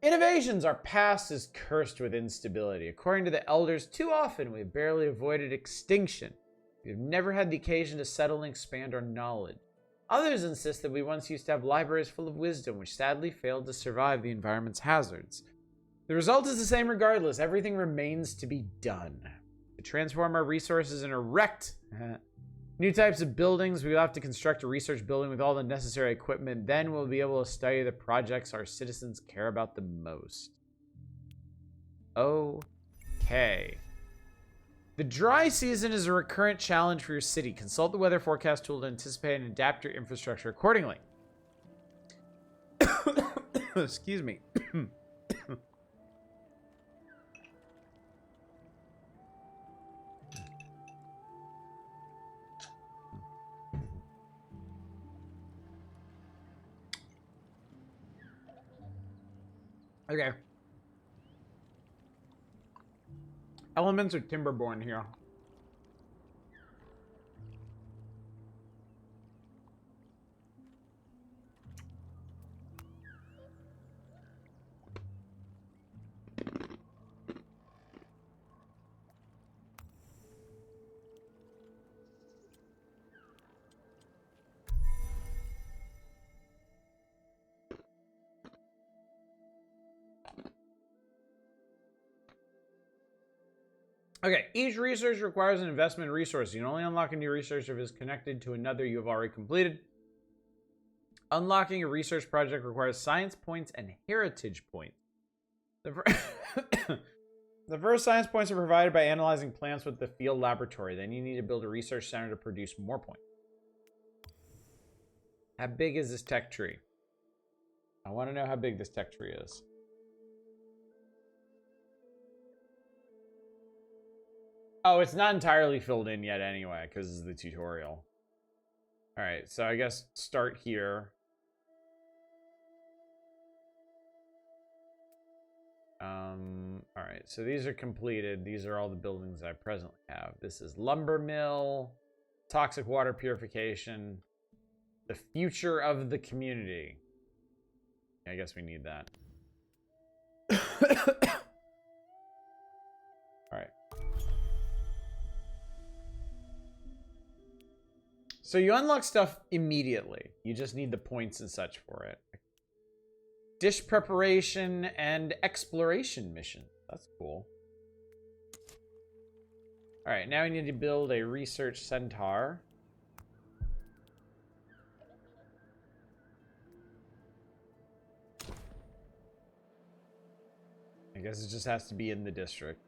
Innovations, our past is cursed with instability. According to the elders, too often we have barely avoided extinction. We have never had the occasion to settle and expand our knowledge. Others insist that we once used to have libraries full of wisdom, which sadly failed to survive the environment's hazards. The result is the same regardless. Everything remains to be done. To transform our resources and erect new types of buildings, we will have to construct a research building with all the necessary equipment. Then we'll be able to study the projects our citizens care about the most. Okay. The dry season is a recurrent challenge for your city. Consult the weather forecast tool to anticipate and adapt your infrastructure accordingly. Excuse me. Okay. Elements are timberborn here. Okay, each research requires an investment in resources. You can only unlock a new research if it is connected to another you have already completed. Unlocking a research project requires science points and heritage points. The first science points are provided by analyzing plants with the field laboratory. Then you need to build a research center to produce more points. How big is this tech tree? I want to know how big this tech tree is. Oh, it's not entirely filled in yet anyway, because it's the tutorial. Alright, so I guess start here. Alright, so these are completed. These are all the buildings I presently have. This is lumber mill, toxic water purification, the future of the community. I guess we need that. Alright. So you unlock stuff immediately. You just need the points and such for it. Dish preparation and exploration mission. That's cool. All right, now we need to build a research centaur. I guess it just has to be in the district.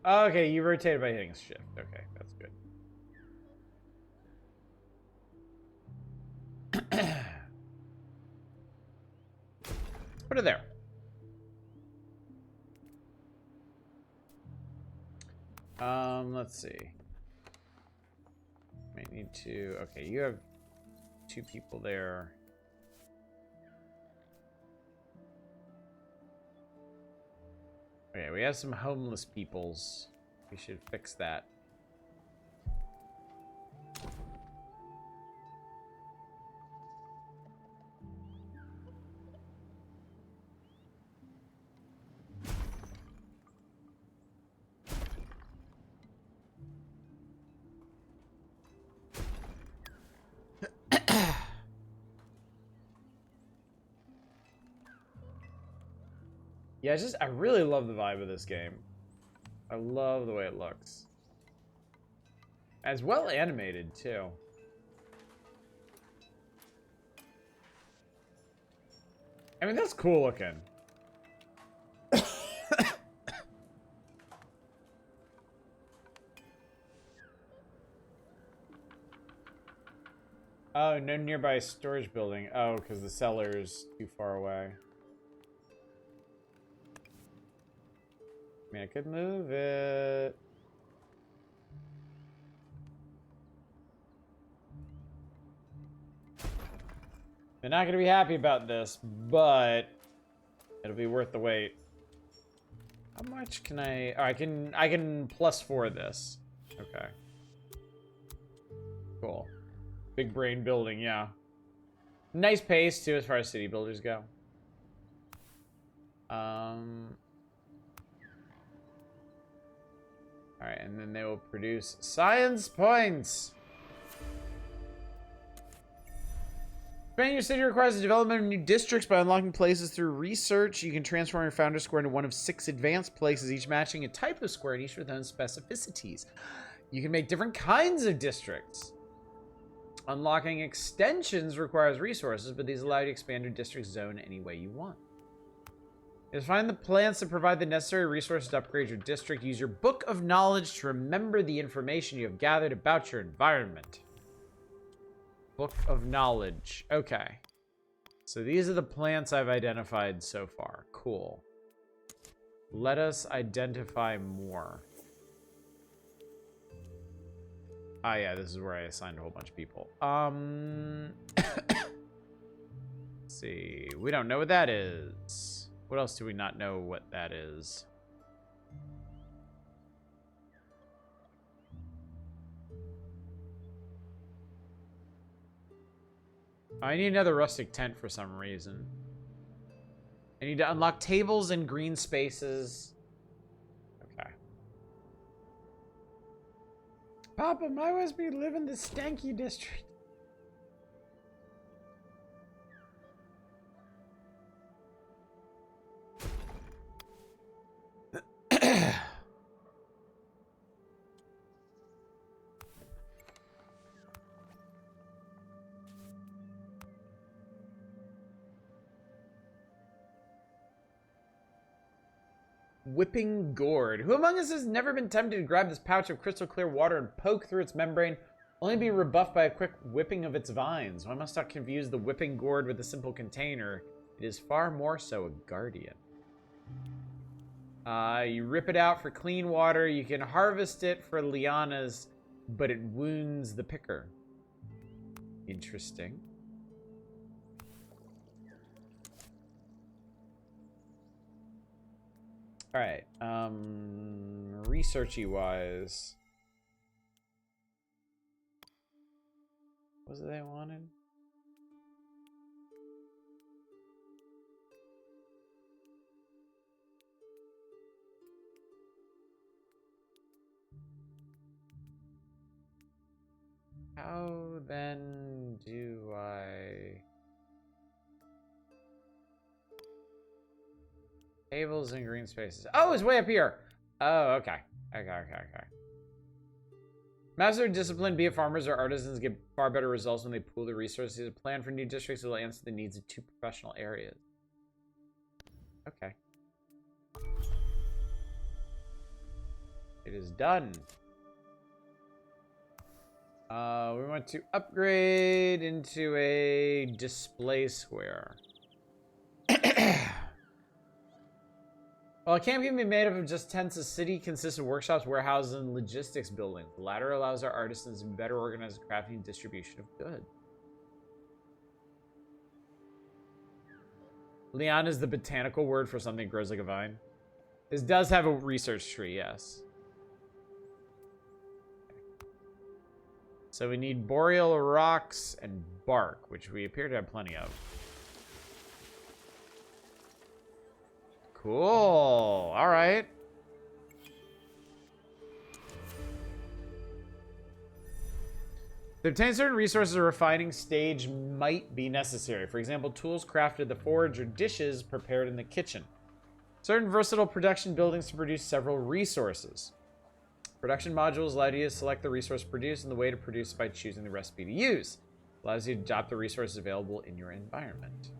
Okay, you rotate by hitting shift. Okay, that's good. Put it there. Let's see. Might need to. Okay, you have 2 people there. Okay, we have some homeless peoples. We should fix that. Yeah, I really love the vibe of this game. I love the way it looks. As well animated, too. I mean, that's cool looking. Oh, no nearby storage building. Oh, because the cellar's too far away. I mean, I could move it. They're not going to be happy about this, but it'll be worth the wait. How much can I... Oh, I can +4 this. Okay. Cool. Big brain building, yeah. Nice pace, too, as far as city builders go. Alright, and then they will produce science points! Expanding your city requires the development of new districts by unlocking places through research. You can transform your founder square into one of 6 advanced places, each matching a type of square and each with their own specificities. You can make different kinds of districts. Unlocking extensions requires resources, but these allow you to expand your district zone any way you want. Is find the plants that provide the necessary resources to upgrade your district. Use your book of knowledge to remember the information you have gathered about your environment. Book of knowledge. Okay. So these are the plants I've identified so far. Cool. Let us identify more. Ah, yeah, this is where I assigned a whole bunch of people. Let's see. We don't know what that is. What else do we not know what that is? I need another rustic tent for some reason. I need to unlock tables and green spaces. Okay. Papa, my Westby live in the stanky district. Whipping gourd. Who among us has never been tempted to grab this pouch of crystal clear water and poke through its membrane, only to be rebuffed by a quick whipping of its vines? One must not confuse the whipping gourd with a simple container. It is far more so a guardian. You rip it out for clean water. You can harvest it for lianas, but it wounds the picker. Interesting. Alright, researchy wise. What was it they wanted? How then do I... Tables and green spaces. Oh, it's way up here. Oh, okay. Okay. Master of discipline, be it farmers or artisans, get far better results when they pool the resources. A plan for new districts will answer the needs of 2 professional areas. Okay. It is done. We want to upgrade into a display square. While a camp can be made up of just tents, a city consists of workshops, warehouses, and logistics buildings. The latter allows our artisans to better organize the crafting and distribution of goods. Lian is the botanical word for something that grows like a vine. This does have a research tree, yes. So we need boreal rocks and bark, which we appear to have plenty of. Cool. All right. To obtain certain resources, a refining stage might be necessary. For example, tools crafted in the forge or dishes prepared in the kitchen. Certain versatile production buildings to produce several resources. Production modules allow you to select the resource produced and the way to produce by choosing the recipe to use. Allows you to adopt the resources available in your environment.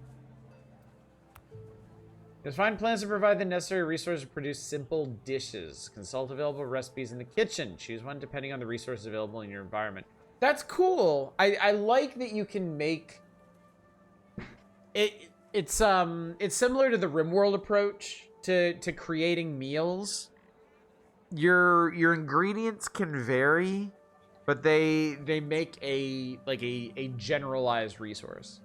You'll find plans to provide the necessary resources to produce simple dishes. Consult available recipes in the kitchen. Choose one depending on the resources available in your environment. That's cool. I like that you can make it. It's similar to the RimWorld approach to creating meals. Your ingredients can vary, but they make a generalized resource.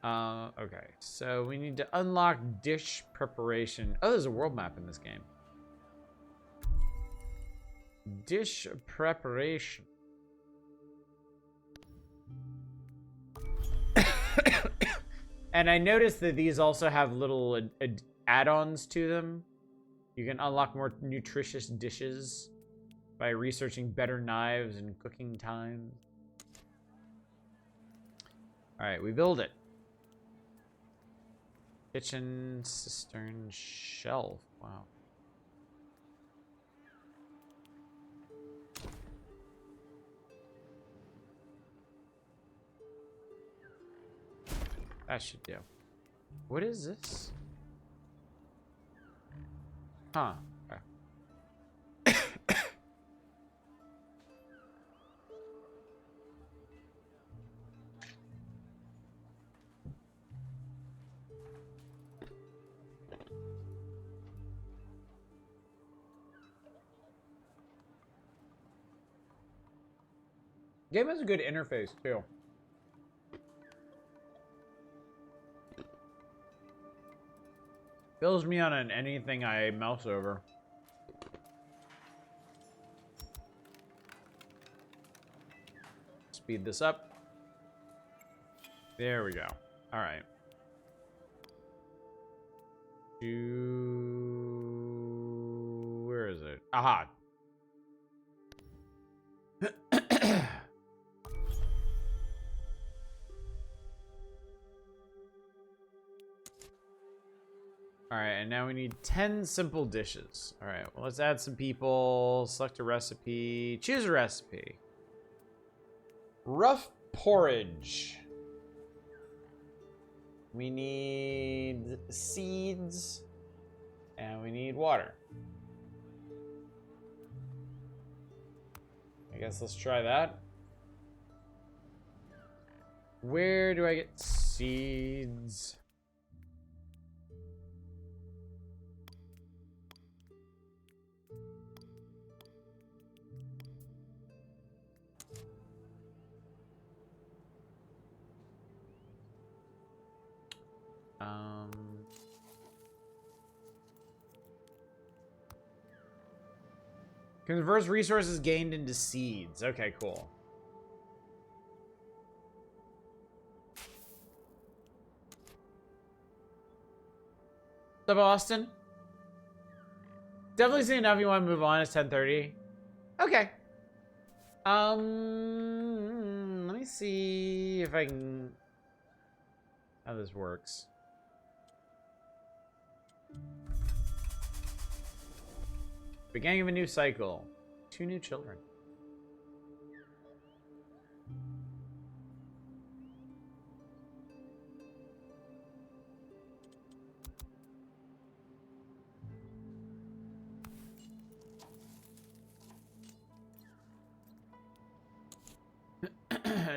Okay, so we need to unlock dish preparation. Oh, there's a world map in this game. Dish preparation. And I noticed that these also have little add-ons to them. You can unlock more nutritious dishes by researching better knives and cooking times. All right, we build it. Kitchen, cistern, shelf. Wow. That should do. What is this? Huh. Okay. Game has a good interface too. Fills me on anything I mouse over. Speed this up. There we go. All right. Where is it? Aha. All right, and now we need 10 simple dishes. All right, well, let's add some people. Select a recipe. Choose a recipe. Rough porridge. We need seeds. And we need water. I guess let's try that. Where do I get seeds? Converts resources gained into seeds. Okay, cool. What's up, Austin? Definitely seen enough. You want to move on? It's 10:30. Okay. Let me see if I can... how this works. Beginning of a new cycle. 2 new children.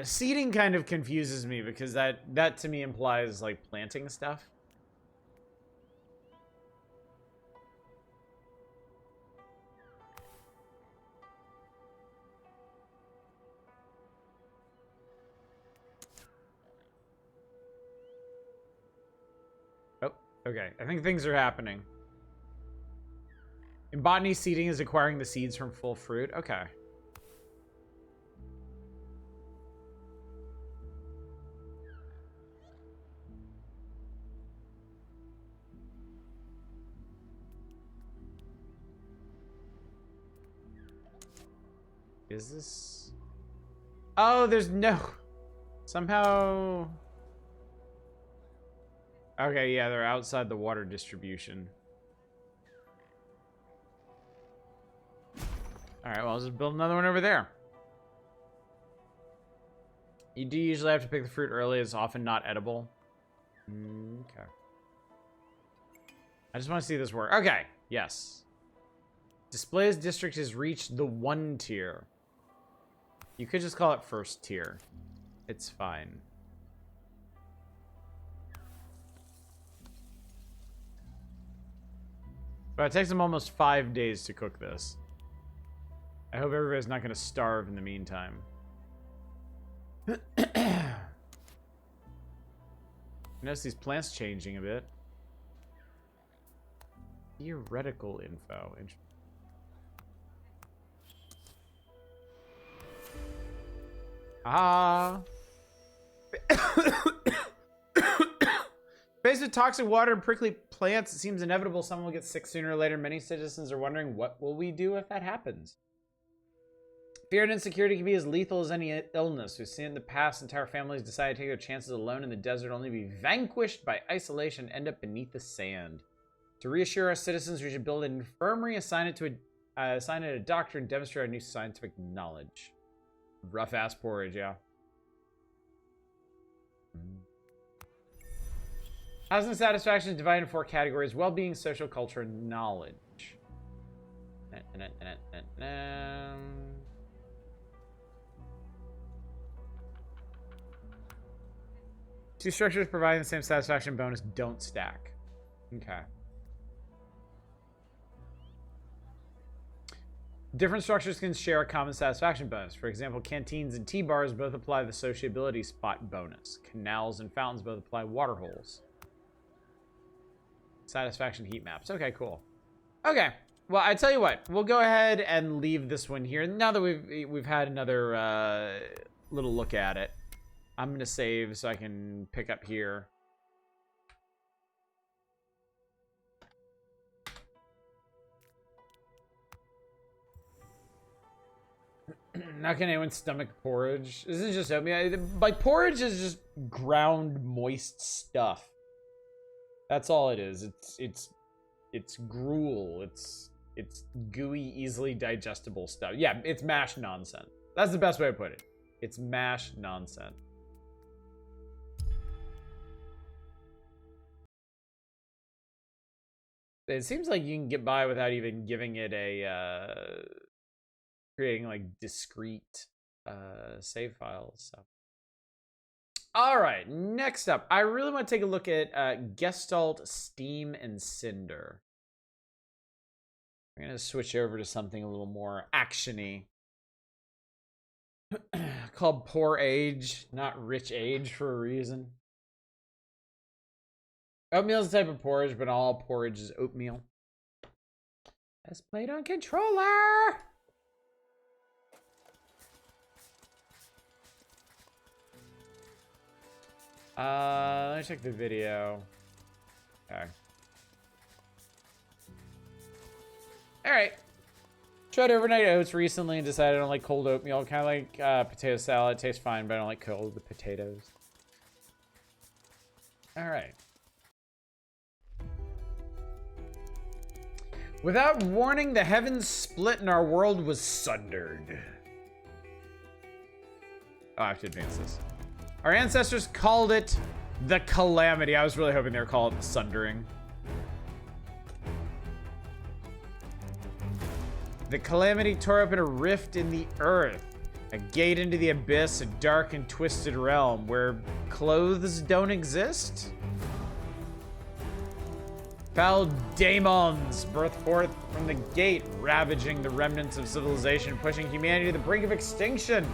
Seeding kind of confuses me because that to me implies like planting stuff. Oh, okay. I think things are happening. In botany, seeding is acquiring the seeds from full fruit. Okay. Is this... oh, there's no... somehow... okay, yeah, they're outside the water distribution. Alright, well, I'll just build another one over there. You do usually have to pick the fruit early. It's often not edible. Okay. I just want to see this work. Okay, yes. Displays district has reached the 1 tier. You could just call it first tier. It's fine. But it takes them almost 5 days to cook this. I hope everybody's not going to starve in the meantime. Notice these plants changing a bit. Theoretical info. Faced with toxic water and prickly plants, it seems inevitable someone will get sick sooner or later. Many citizens are wondering, what will we do if that happens? Fear and insecurity can be as lethal as any illness. We've seen in the past entire families decide to take their chances alone in the desert, only to be vanquished by isolation and end up beneath the sand. To reassure our citizens, we should build an infirmary, assign it a doctor, and demonstrate our new scientific knowledge. Rough ass porridge, yeah. Housing satisfaction is divided into 4 categories: well-being, social, culture, and knowledge. Two structures providing the same satisfaction bonus don't stack. Okay. Different structures can share a common satisfaction bonus. For example, canteens and tea bars both apply the sociability spot bonus. Canals and fountains both apply water holes. Satisfaction heat maps. Okay, cool. Okay. Well, I tell you what. We'll go ahead and leave this one here. Now that we've had another little look at it, I'm going to save so I can pick up here. How can anyone stomach porridge? This is just oatmeal. Like, porridge is just ground moist stuff. That's all it is. It's gruel. It's gooey, easily digestible stuff. Yeah, it's mashed nonsense. That's the best way to put it. It's mashed nonsense. It seems like you can get by without even giving it a creating like discrete save files. So, all right, next up, I really want to take a look at Gestalt, Steam, and Cinder. I'm gonna switch over to something a little more actiony, called Poor Age, not Rich Age for a reason. Oatmeal is a type of porridge, but all porridge is oatmeal. As played on controller. Let me check the video. Okay. All right. Tried overnight oats recently and decided I don't like cold oatmeal. Kind of like potato salad. Tastes fine, but I don't like cold potatoes. All right. Without warning, the heavens split and our world was sundered. Oh, I have to advance this. Our ancestors called it the Calamity. I was really hoping they were called Sundering. The Calamity tore open a rift in the earth, a gate into the abyss, a dark and twisted realm where clothes don't exist. Foul daemons birth forth from the gate, ravaging the remnants of civilization, pushing humanity to the brink of extinction.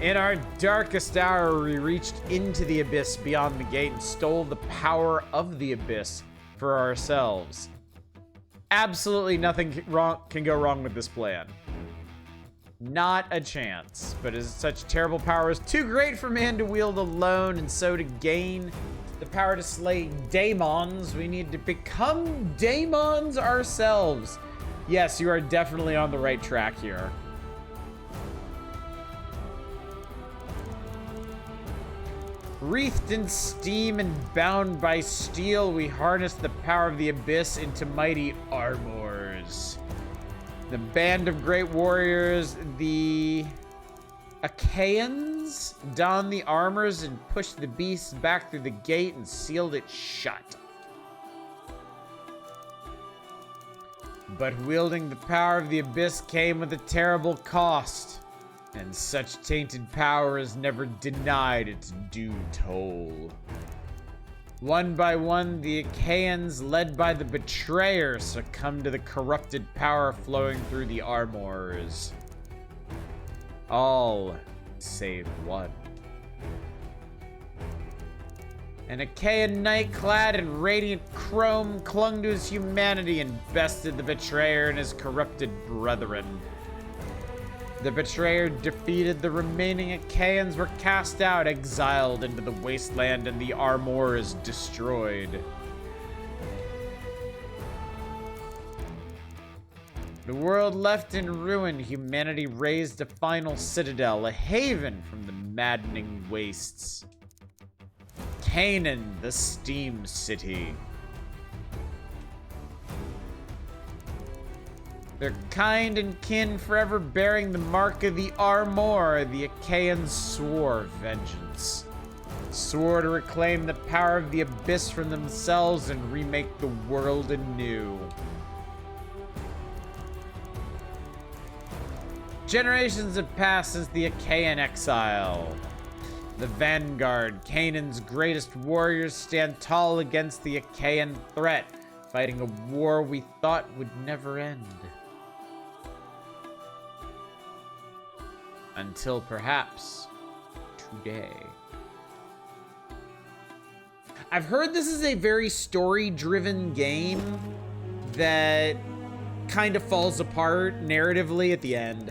In our darkest hour, we reached into the abyss beyond the gate and stole the power of the abyss for ourselves. Absolutely nothing can go wrong with this plan. Not a chance. But as such terrible power is too great for man to wield alone, and so to gain the power to slay daemons, we need to become daemons ourselves. Yes, you are definitely on the right track here. Wreathed in steam and bound by steel, we harness the power of the abyss into mighty armors. The band of great warriors, the Achaeans, donned the armors and pushed the beasts back through the gate and sealed it shut. But wielding the power of the abyss came with a terrible cost. And such tainted power is never denied its due toll. One by one, the Achaeans, led by the Betrayer, succumbed to the corrupted power flowing through the armors. All save one. An Achaean knight clad in radiant chrome clung to his humanity and bested the Betrayer and his corrupted brethren. The Betrayer defeated the remaining Achaeans, were cast out, exiled into the wasteland, and the armors destroyed. The world left in ruin, humanity raised a final citadel, a haven from the maddening wastes. Canaan, the Steam City. Their kind and kin forever bearing the mark of the Armor, the Achaeans swore vengeance. Swore to reclaim the power of the abyss from themselves and remake the world anew. Generations have passed since the Achaean exile. The vanguard, Canaan's greatest warriors, stand tall against the Achaean threat, fighting a war we thought would never end. Until perhaps today. I've heard this is a very story-driven game that kind of falls apart narratively at the end.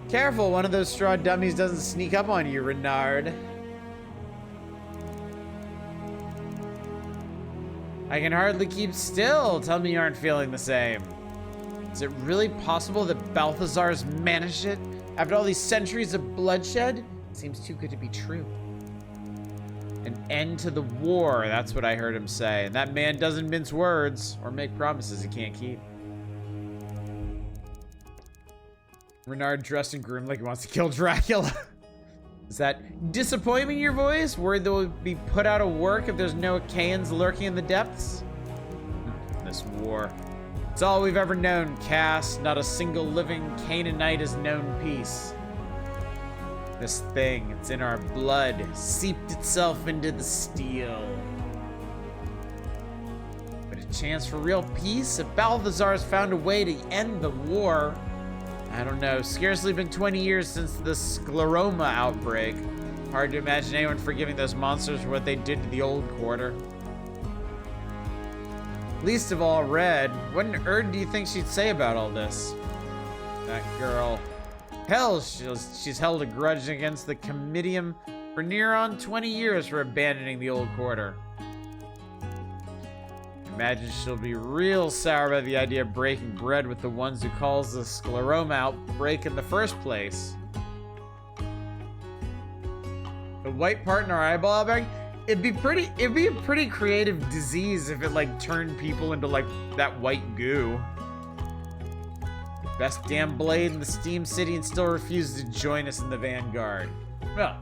Careful, one of those straw dummies doesn't sneak up on you, Renard. I can hardly keep still. Tell me you aren't feeling the same. Is it really possible that Balthazar's managed it? After all these centuries of bloodshed? It seems too good to be true. An end to the war, that's what I heard him say. And that man doesn't mince words or make promises he can't keep. Renard dressed and groomed like he wants to kill Dracula. Is that disappointment in your voice? Worried they'll be put out of work if there's no Achaeans lurking in the depths? This war. It's all we've ever known, Cass. Not a single living Canaanite has known peace. This thing, it's in our blood, seeped itself into the steel. But a chance for real peace? If Balthazar's found a way to end the war, I don't know, scarcely been 20 years since the scleroma outbreak. Hard to imagine anyone forgiving those monsters for what they did to the old quarter. Least of all, Red. What on earth do you think she'd say about all this? That girl. Hell, she's held a grudge against the Comitium for near on 20 years for abandoning the old quarter. Imagine she'll be real sour about the idea of breaking bread with the ones who caused the scleroma outbreak in the first place. The white part in our eyeball bag? It'd be a pretty creative disease if it like turned people into like that white goo. Best damn blade in the Steam City and still refuses to join us in the Vanguard. Well,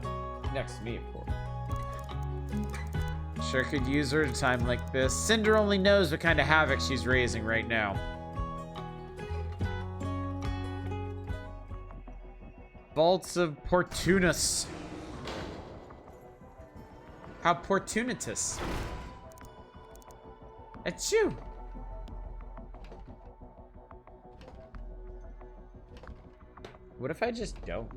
next to me, of course. Sure could use her at a time like this. Cinder only knows what kind of havoc she's raising right now. Vaults of Portunus. How portunitous. It's you. What if I just don't?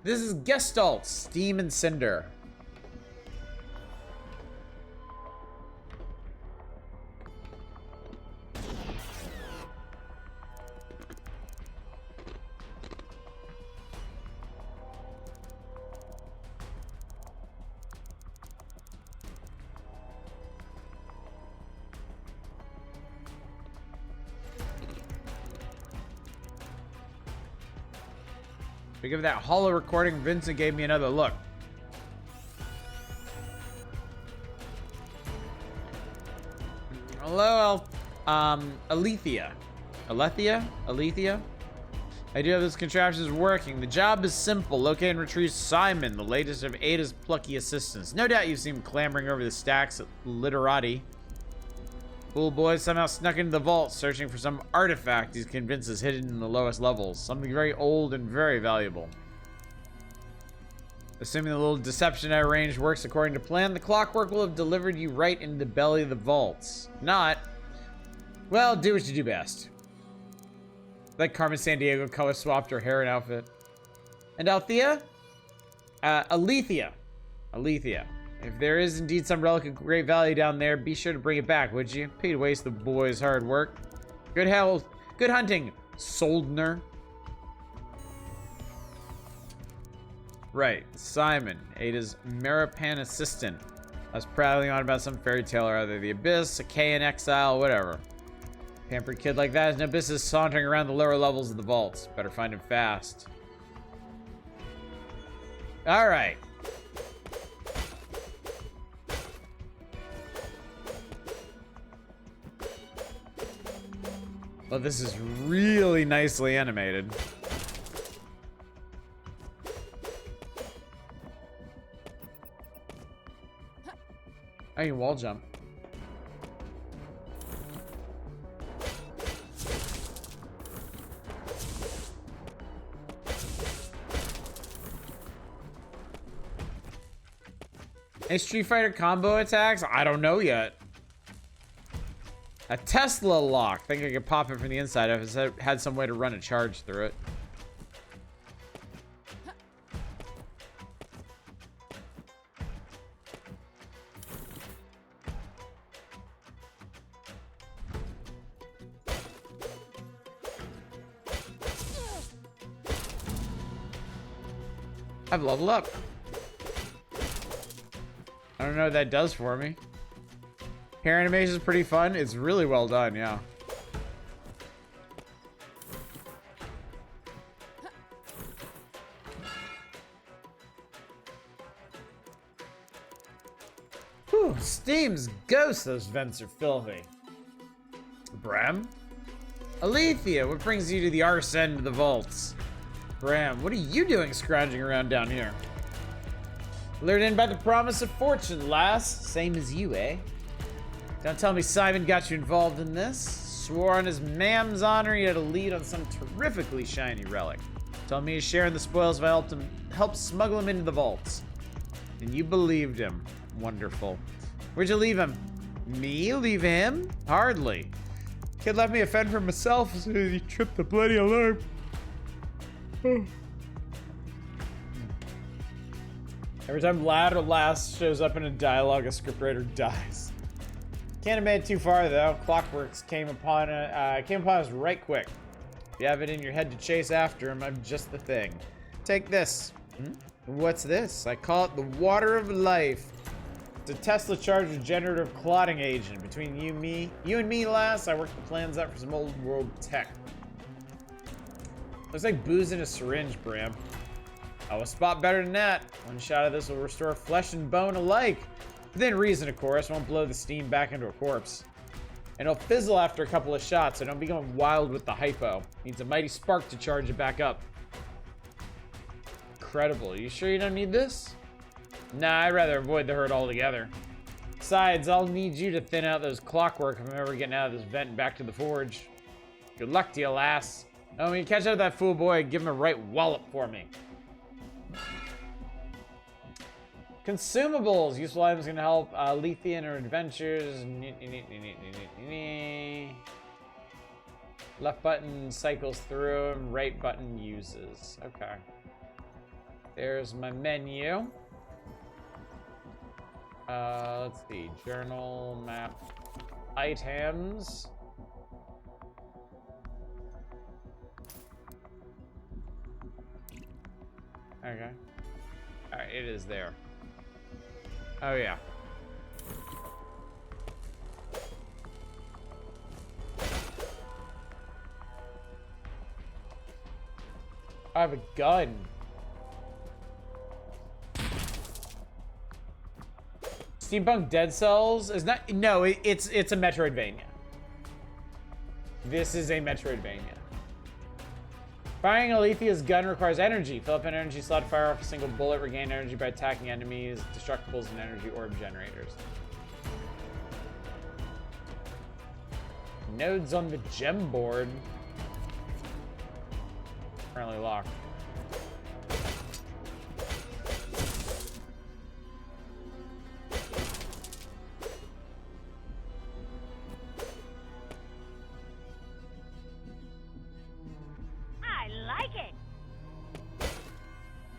This is Gestalt, Steam and Cinder. Because of that hollow recording, Vincent gave me another look. Hello, Alethea. Alethea? I do have this contraption working. The job is simple. Locate and retrieve Simon, the latest of Ada's plucky assistants. No doubt you've seen him clambering over the stacks at literati. Fool boy somehow snuck into the vault, searching for some artifact he's convinced is hidden in the lowest levels. Something very old and very valuable. Assuming the little deception I arranged works according to plan, the clockwork will have delivered you right into the belly of the vaults. Not, well, do what you do best. Like Carmen Sandiego color swapped her hair and outfit. And Althea? Alethea. If there is indeed some relic of great value down there, be sure to bring it back, would you? Pay to waste the boy's hard work. Good health. Good hunting, Soldner. Right, Simon, Ada's Maripan assistant. I was prattling on about some fairy tale or other. The Abyss, a K in exile, whatever. Pampered kid like that has no business sauntering around the lower levels of the vaults. Better find him fast. Alright. Well, this is really nicely animated. I can wall jump. Any Street Fighter combo attacks? I don't know yet. A Tesla lock. Think I could pop it from the inside if it had some way to run a charge through it. I've leveled up. I don't know what that does for me. Hair animation is pretty fun. It's really well done, yeah. Whew, Steam's ghost, those vents are filthy. Bram? Alethea, what brings you to the arse end of the vaults? Bram, what are you doing scrounging around down here? Lured in by the promise of fortune, lass. Same as you, eh? Don't tell me Simon got you involved in this. Swore on his mam's honor he had a lead on some terrifically shiny relic. Told me he's sharing the spoils if I helped smuggle him into the vaults. And you believed him. Wonderful. Where'd you leave him? Me leave him? Hardly. Kid left me a fend for myself as soon as he tripped the bloody alarm. Every time lad or lass shows up in a dialogue, a scriptwriter dies. Can't have made it too far though. Clockworks came upon us right quick. If you have it in your head to chase after him, I'm just the thing. Take this. What's this? I call it the water of life. It's a Tesla charged with generative clotting agent. Between you and me, lass, I worked the plans out for some old world tech. Looks like booze in a syringe, Bram. Oh, a spot better than that. One shot of this will restore flesh and bone alike. Within reason, of course. Won't blow the steam back into a corpse. And it'll fizzle after a couple of shots, so don't be going wild with the hypo. Needs a mighty spark to charge it back up. Incredible. You sure you don't need this? Nah, I'd rather avoid the hurt altogether. Besides, I'll need you to thin out those clockwork if I'm ever getting out of this vent and back to the forge. Good luck to you, lass. Oh, when you catch up with that fool boy, give him a right wallop for me. Consumables. Useful items can help Lethian or adventures. Left button cycles through and right button uses. Okay. There's my menu. Let's see. Journal, map, items. Okay. Alright, it is there. Oh, yeah. I have a gun. Steampunk Dead Cells is not. No, it's a Metroidvania. This is a Metroidvania. Firing Alethia's gun requires energy. Fill up an energy slot to fire off a single bullet. Regain energy by attacking enemies, destructibles, and energy orb generators. Nodes on the gem board. Currently locked.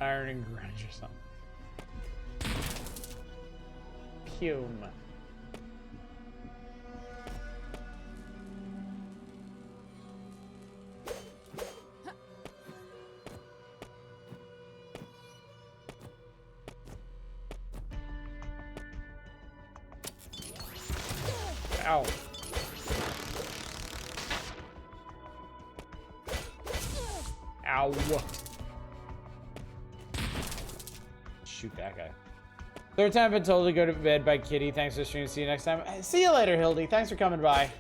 Iron and grunge or something. Pume. Ow. Ow. Shoot that guy. Third time I've been told to go to bed by Kitty. Thanks for the stream. See you next time. See you later, Hildy. Thanks for coming by.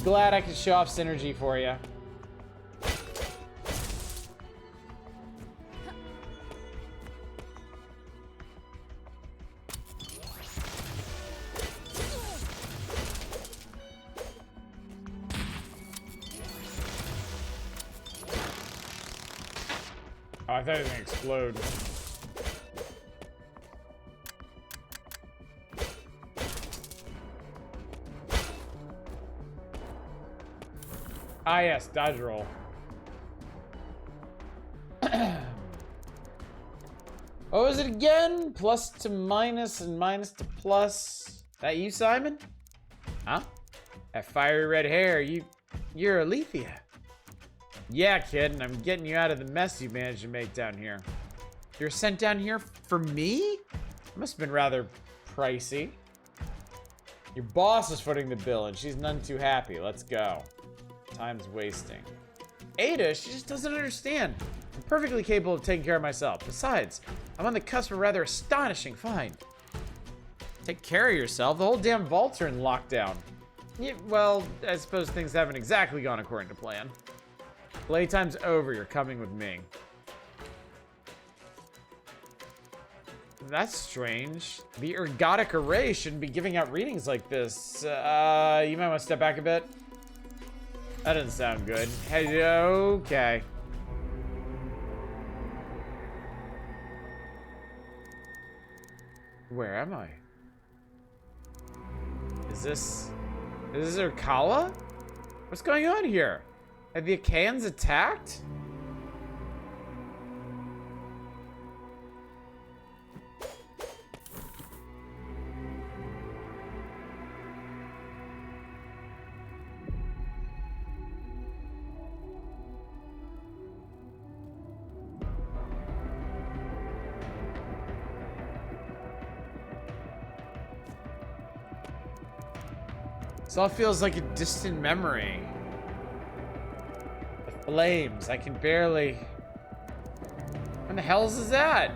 Glad I could show off synergy for you. Oh, I thought it was gonna explode. Ah, yes, dodge roll. What was it again? Plus to minus and minus to plus. That you, Simon? Huh? That fiery red hair, you're Alethea. Yeah, kid, and I'm getting you out of the mess you managed to make down here. You're sent down here for me? Must have been rather pricey. Your boss is footing the bill, and she's none too happy. Let's go. Time's wasting. Ada, she just doesn't understand. I'm perfectly capable of taking care of myself. Besides, I'm on the cusp of a rather astonishing find. Take care of yourself. The whole damn vaults are in lockdown. Yeah, well, I suppose things haven't exactly gone according to plan. Playtime's over. You're coming with me. That's strange. The ergodic array shouldn't be giving out readings like this. You might want to step back a bit. That doesn't sound good. Hey, okay. Where am I? Is this Urkala? What's going on here? Have the Achaeans attacked? This all feels like a distant memory. The flames, I can barely... When the hell is that?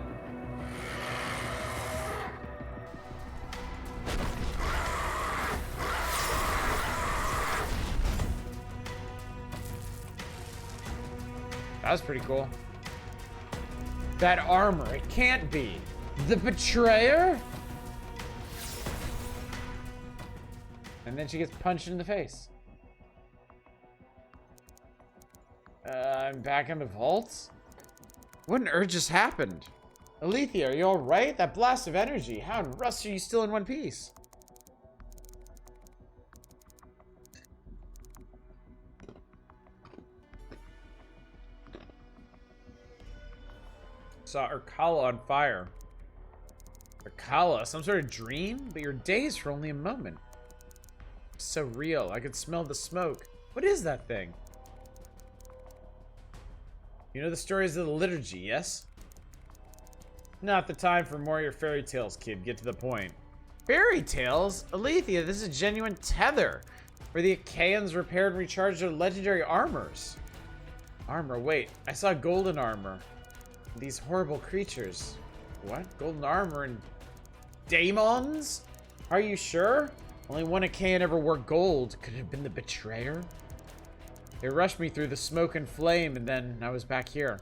That was pretty cool. That armor, it can't be. The betrayer? And then she gets punched in the face. I'm back in the vaults? What on earth just happened? Alethea, are you alright? That blast of energy. How in Rust are you still in one piece? Saw Urkala on fire. Urkala, some sort of dream? But you're dazed for only a moment. It's so real. I could smell the smoke. What is that thing? You know the stories of the liturgy, yes? Not the time for more of your fairy tales, kid. Get to the point. Fairy tales? Alethea, this is a genuine tether, where the Achaeans repaired and recharged their legendary armors. Armor, wait. I saw golden armor. These horrible creatures. What? Golden armor and daemons? Are you sure? Only one Achaean ever wore gold. Could it have been the betrayer? They rushed me through the smoke and flame, and then I was back here.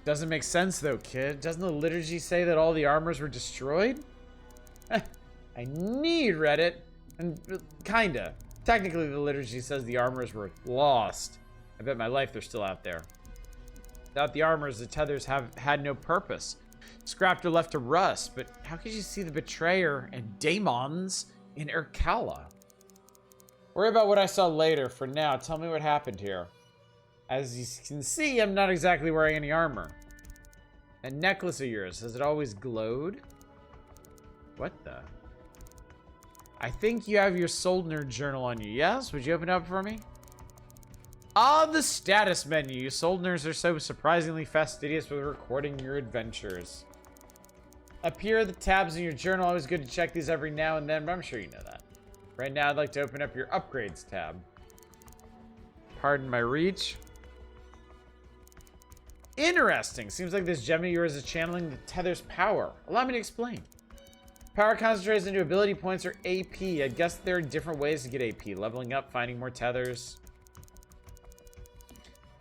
Doesn't make sense though, kid. Doesn't the liturgy say that all the armors were destroyed? I need Reddit. And kinda. Technically, the liturgy says the armors were lost. I bet my life they're still out there. Without the armors, the tethers had no purpose. Scrapped or left to rust, but how could you see the betrayer and daemons in Urkala? Worry about what I saw later. For now, tell me what happened here. As you can see, I'm not exactly wearing any armor. That necklace of yours, has it always glowed? What the? I think you have your Cinder journal on you, yes? Would you open it up for me? Ah, the status menu. You Cinders are so surprisingly fastidious with recording your adventures. Up here are the tabs in your journal. Always good to check these every now and then, but I'm sure you know that. Right now, I'd like to open up your upgrades tab. Pardon my reach. Interesting. Seems like this gem of yours is channeling the tether's power. Allow me to explain. Power concentrates into ability points or AP. I guess there are different ways to get AP. Leveling up, finding more tethers.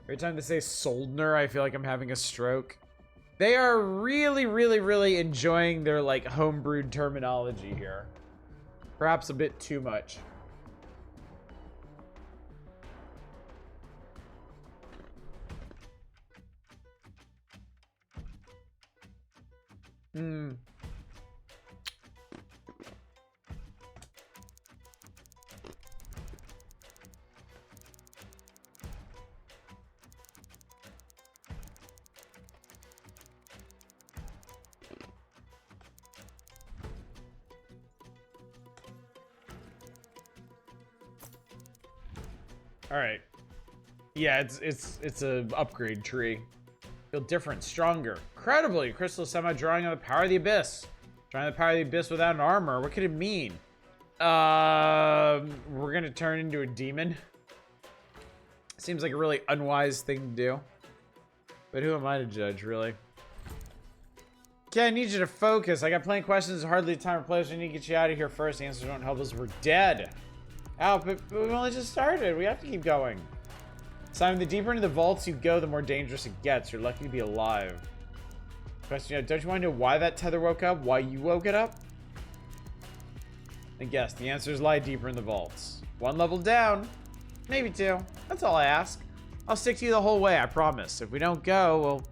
Every time they say Cinder, I feel like I'm having a stroke. They are really, really, really enjoying their, like, homebrewed terminology here. Perhaps a bit too much. All right. Yeah, it's a upgrade tree. Feel different, stronger. Incredibly, Crystal is somehow drawing on the power of the abyss. Drawing the power of the abyss without an armor. What could it mean? We're gonna turn into a demon. Seems like a really unwise thing to do. But who am I to judge, really? Okay, I need you to focus. I got plenty of questions. Hardly time or place. We need to get you out of here first. The answers don't help us. We're dead. Ow, but we've only just started. We have to keep going. Simon, the deeper into the vaults you go, the more dangerous it gets. You're lucky to be alive. Question, don't you want to know why that tether woke up? Why you woke it up? And guess, the answers lie deeper in the vaults. One level down. Maybe two. That's all I ask. I'll stick to you the whole way, I promise. If we don't go, well,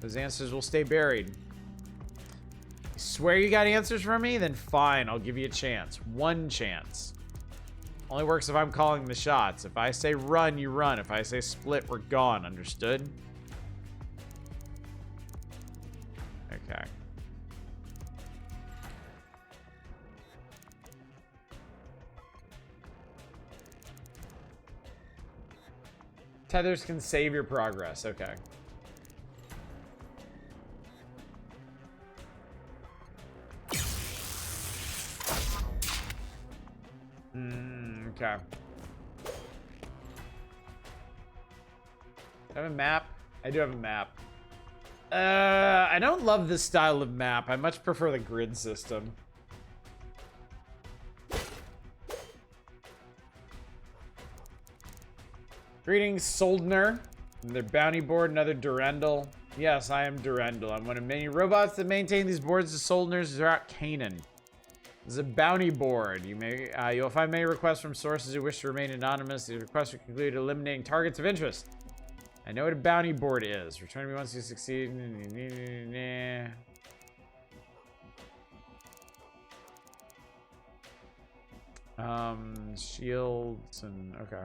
those answers will stay buried. You swear you got answers for me? Then fine, I'll give you a chance. One chance. Only works if I'm calling the shots. If I say run, you run. If I say split, we're gone. Understood? Okay. Tethers can save your progress. Okay. Okay. I have a map. I do have a map. I don't love this style of map. I much prefer the grid system. Greetings, Soldner. Another bounty board, another Durandal. Yes, I am Durandal. I'm one of many robots that maintain these boards as Soldners throughout Canaan. This is a bounty board. You'll find many requests from sources who wish to remain anonymous. These requests are concluded eliminating targets of interest. I know what a bounty board is. Return to me once you succeed. Shields and okay.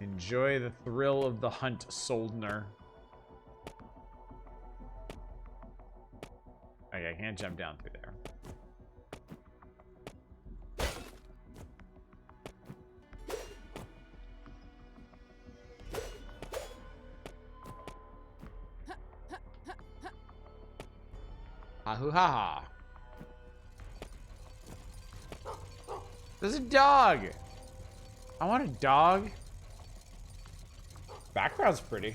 Enjoy the thrill of the hunt, Soldner. Okay, I can't jump down through there. Ha-hoo-ha-ha. There's a dog. I want a dog. Background's pretty.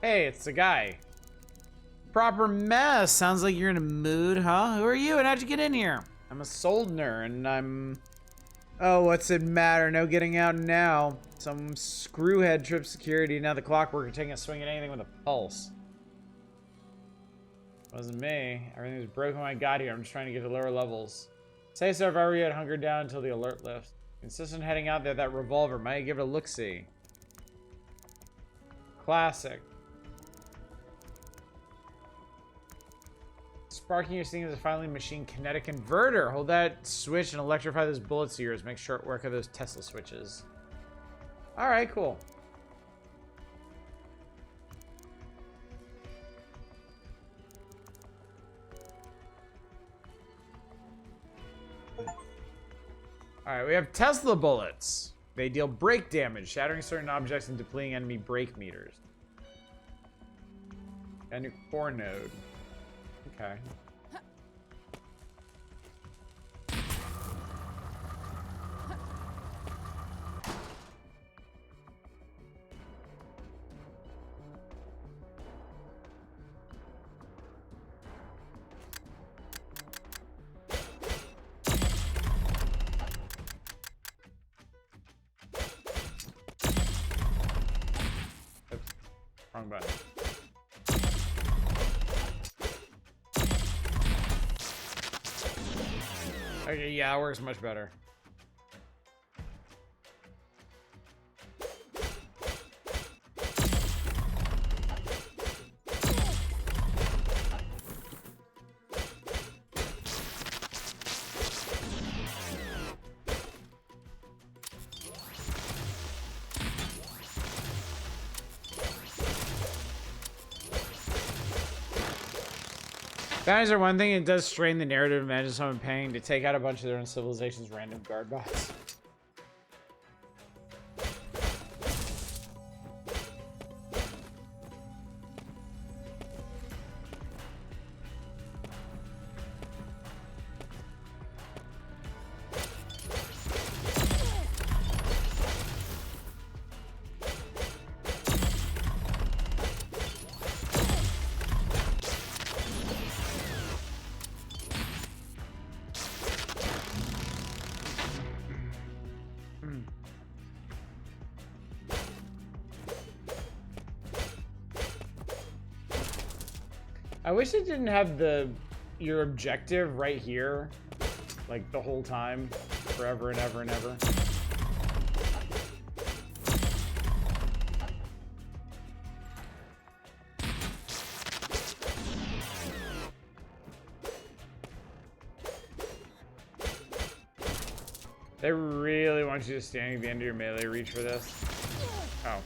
Hey, it's the guy. Proper mess. Sounds like you're in a mood, huh? Who are you and how'd you get in here? I'm a Soldner and I'm... Oh, what's it matter? No getting out now. Some screwhead tripped security. Now the clockwork are taking a swing at anything with a pulse. Wasn't me. Everything was broken when I got here. I'm just trying to get to lower levels. Say so if I were you, I'd hunker down until the alert lifts. Insist on heading out there. That revolver might give it a look-see. Classic. Sparking your thing is a finely machined kinetic converter. Hold that switch and electrify those bullets of yours. Make short work of those Tesla switches. Alright, cool. Alright, we have Tesla bullets. They deal break damage, shattering certain objects and depleting enemy break meters. And your core node. Okay. Oops. Wrong button. Okay, yeah, it works much better. Bounties are one thing, it does strain the narrative. Imagine someone paying to take out a bunch of their own civilization's random guard bots. I wish it didn't have your objective right here, like the whole time, forever and ever and ever. They really want you to stand at the end of your melee reach for this. Oh.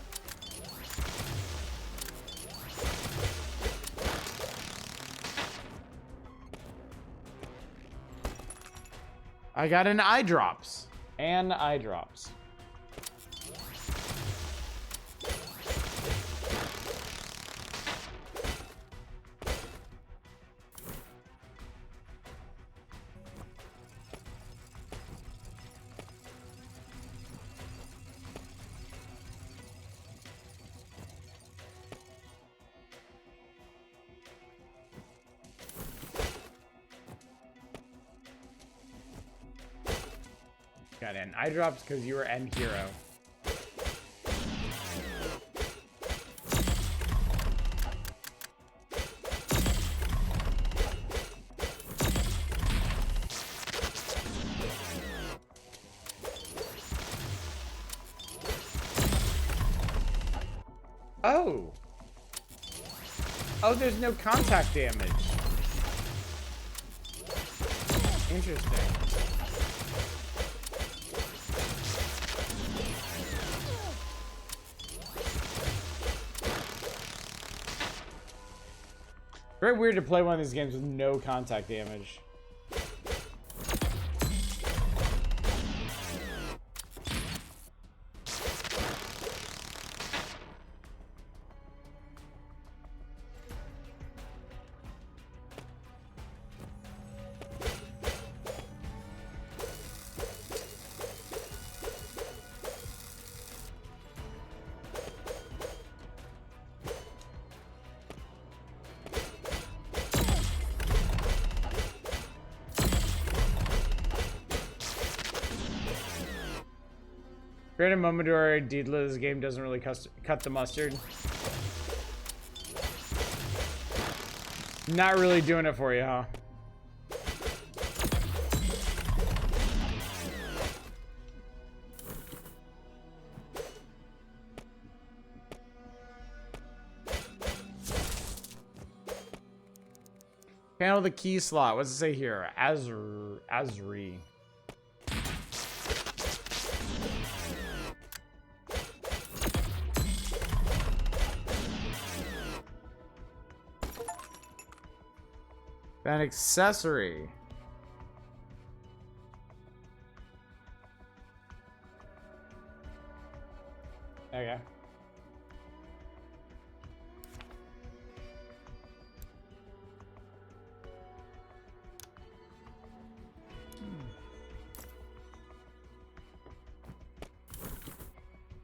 I got an eye drops. And eye drops. Got in. Eye drops because you were end hero. Oh. Oh, there's no contact damage. Interesting. Very weird to play one of these games with no contact damage. Great a moment where Deedla's game doesn't really cut the mustard. Not really doing it for you, huh? Panel the key slot. What's it say here? Azri. An accessory. Okay.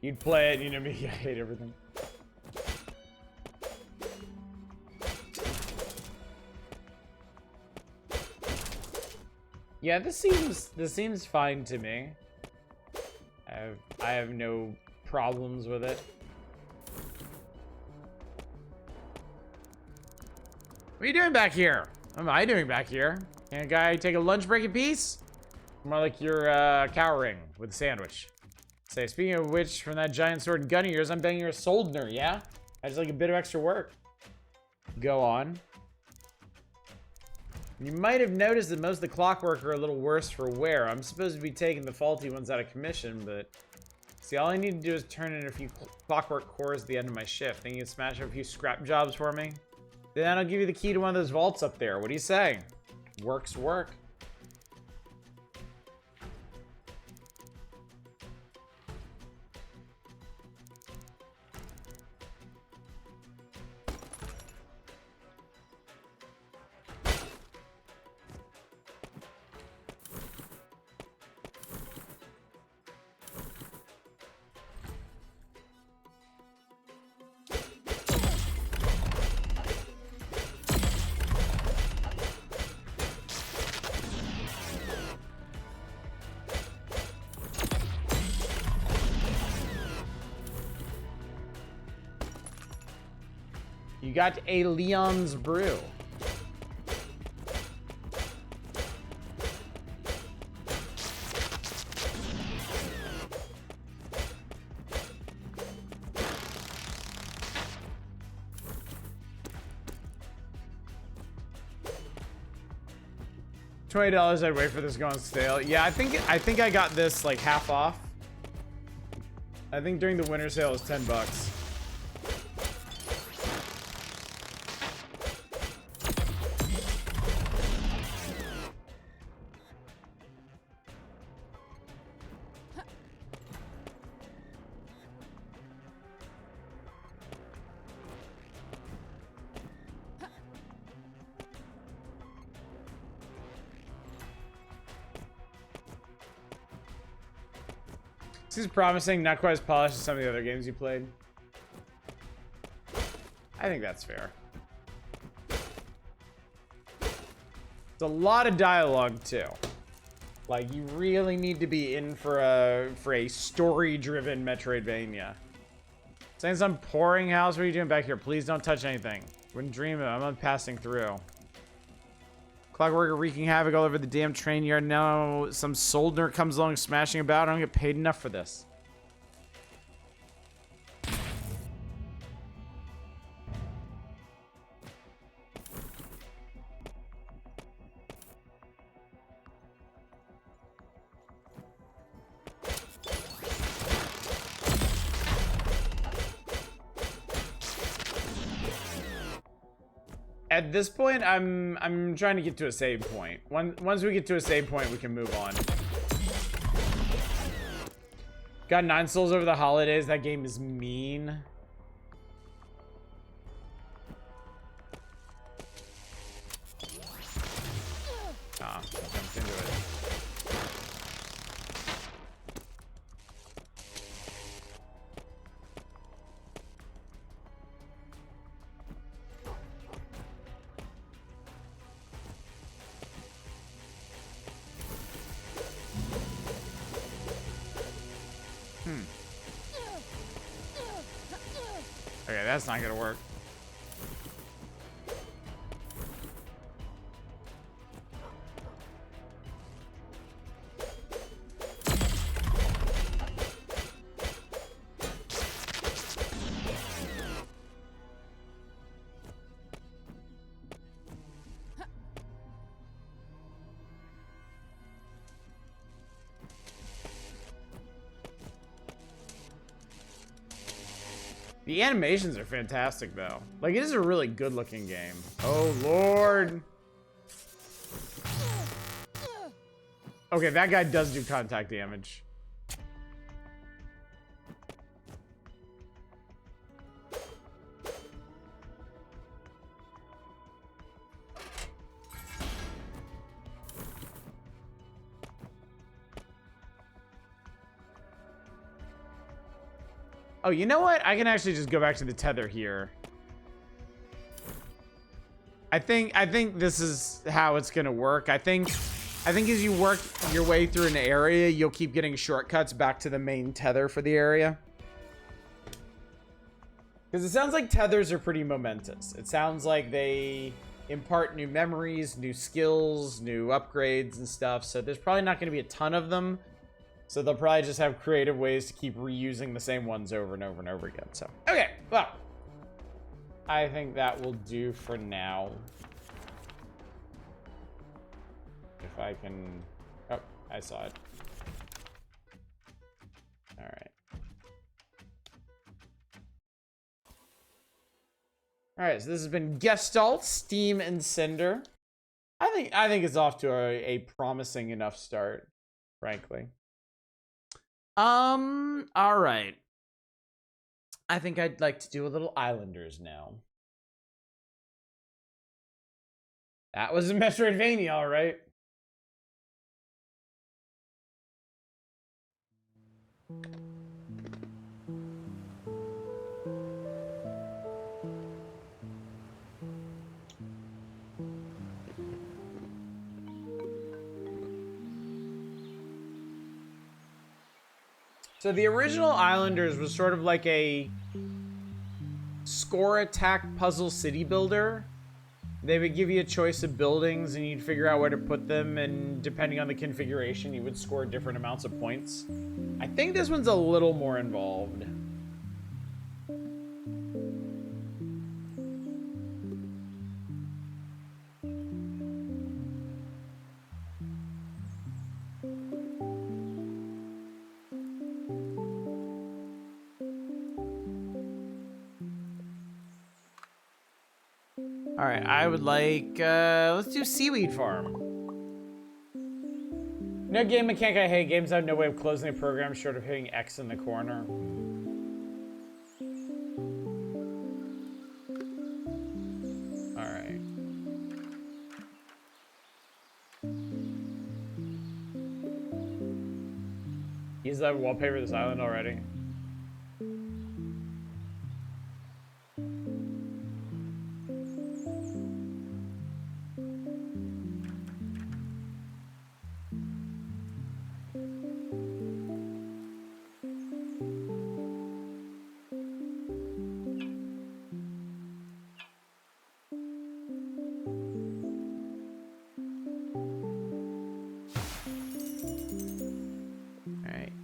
You'd play it, you know me, I hate everything. Yeah, this seems fine to me. I have no problems with it. What are you doing back here? What am I doing back here? Can a guy take a lunch break in peace? More like you're cowering with a sandwich. Say, speaking of which, from that giant sword and gun of yours, I'm betting you're a soldner, yeah? I just like a bit of extra work. Go on. You might have noticed that most of the clockwork are a little worse for wear. I'm supposed to be taking the faulty ones out of commission, but... See, all I need to do is turn in a few clockwork cores at the end of my shift. Think you can smash up a few scrap jobs for me? Then I'll give you the key to one of those vaults up there. What do you say? Work's work. You got a Leon's Brew. $20, I'd wait for this going stale. Yeah, I think I got this like half off. I think during the winter sale it was 10 bucks. This is promising, not quite as polished as some of the other games you played. I think that's fair. It's a lot of dialogue too. Like, you really need to be in for a story-driven Metroidvania. Saying some pouring house, what are you doing back here? Please don't touch anything. Wouldn't dream of it. I'm not passing through. Clockworker wreaking havoc all over the damn train yard. Now some soldier comes along smashing about. I don't get paid enough for this. At this point, I'm trying to get to a save point. Once we get to a save point, we can move on. Got 9 souls over the holidays. That game is mean. Ah, jumped into it. Okay, that's not gonna work. The animations are fantastic, though. Like, it is a really good-looking game. Oh, Lord. Okay, that guy does do contact damage. Oh, you know what? I can actually just go back to the tether here. I think this is how it's gonna work. I think as you work your way through an area, you'll keep getting shortcuts back to the main tether for the area. Because it sounds like tethers are pretty momentous. It sounds like they impart new memories, new skills, new upgrades and stuff. So there's probably not gonna be a ton of them. So they'll probably just have creative ways to keep reusing the same ones over and over and over again. So, okay, well, I think that will do for now. If I can, oh, I saw it. All right. All right, so this has been Gestalt, Steam, and Cinder. I think it's off to a promising enough start, frankly. All right. I think I'd like to do a little Islanders now. That was a Metroidvania, all right. So the original Islanders was sort of like a score attack puzzle city builder. They would give you a choice of buildings and you'd figure out where to put them, and depending on the configuration, you would score different amounts of points. I think this one's a little more involved. All right, I would like, let's do seaweed farm. No game mechanic I hate. Games have no way of closing a program short of hitting X in the corner. All right. Use that wallpaper this island already.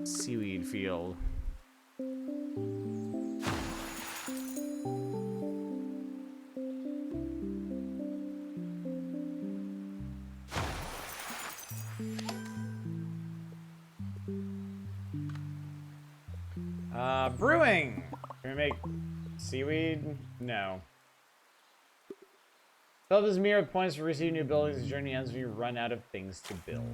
Seaweed field. Brewing. Can we make seaweed? No. Fill this mirror with points to receive new buildings. The journey ends when you run out of things to build.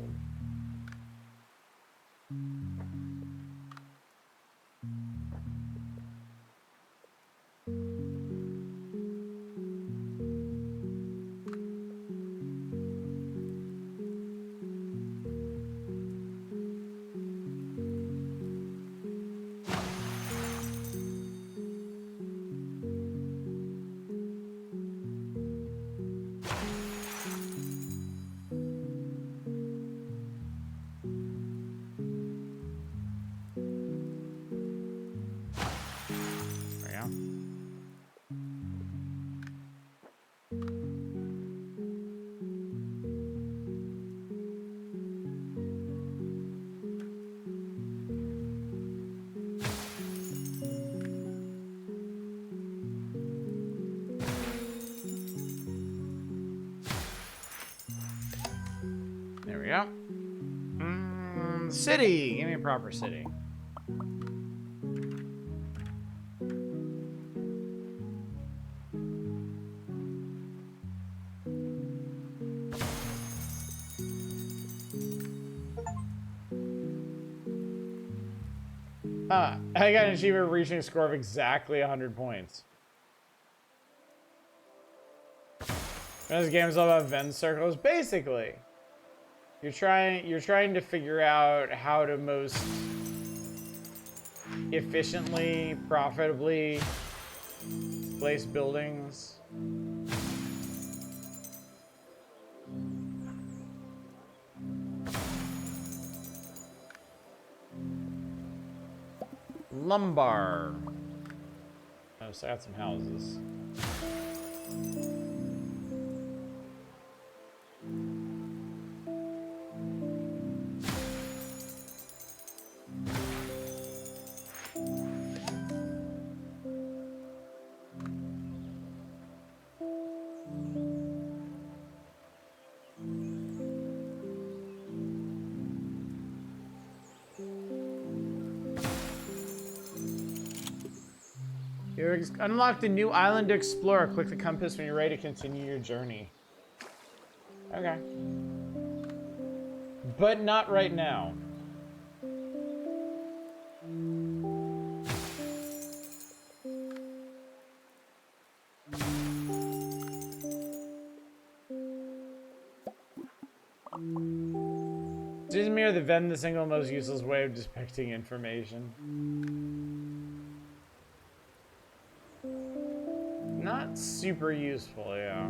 There we go. City. Give me a proper city. I got an achievement reaching a score of exactly 100 points. This game is all about Venn circles. Basically, you're trying to figure out how to most efficiently, profitably place buildings. Lumbar. Oh, so I got some houses. You unlocked a new island to explore. Click the compass when you're ready to continue your journey. Okay. But not right now. Doesn't mirror the Venn the single most useless way of depicting information. Not super useful, yeah.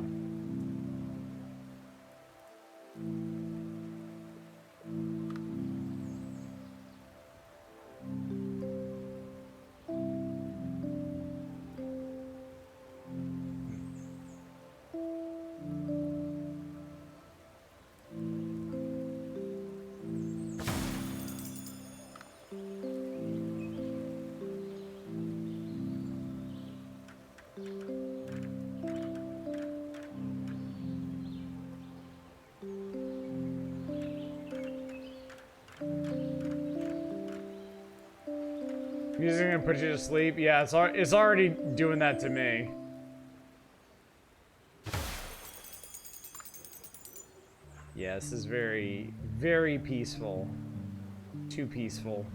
Music's gonna put you to sleep. Yeah, it's already doing that to me. Yeah, this is very, very peaceful. Too peaceful.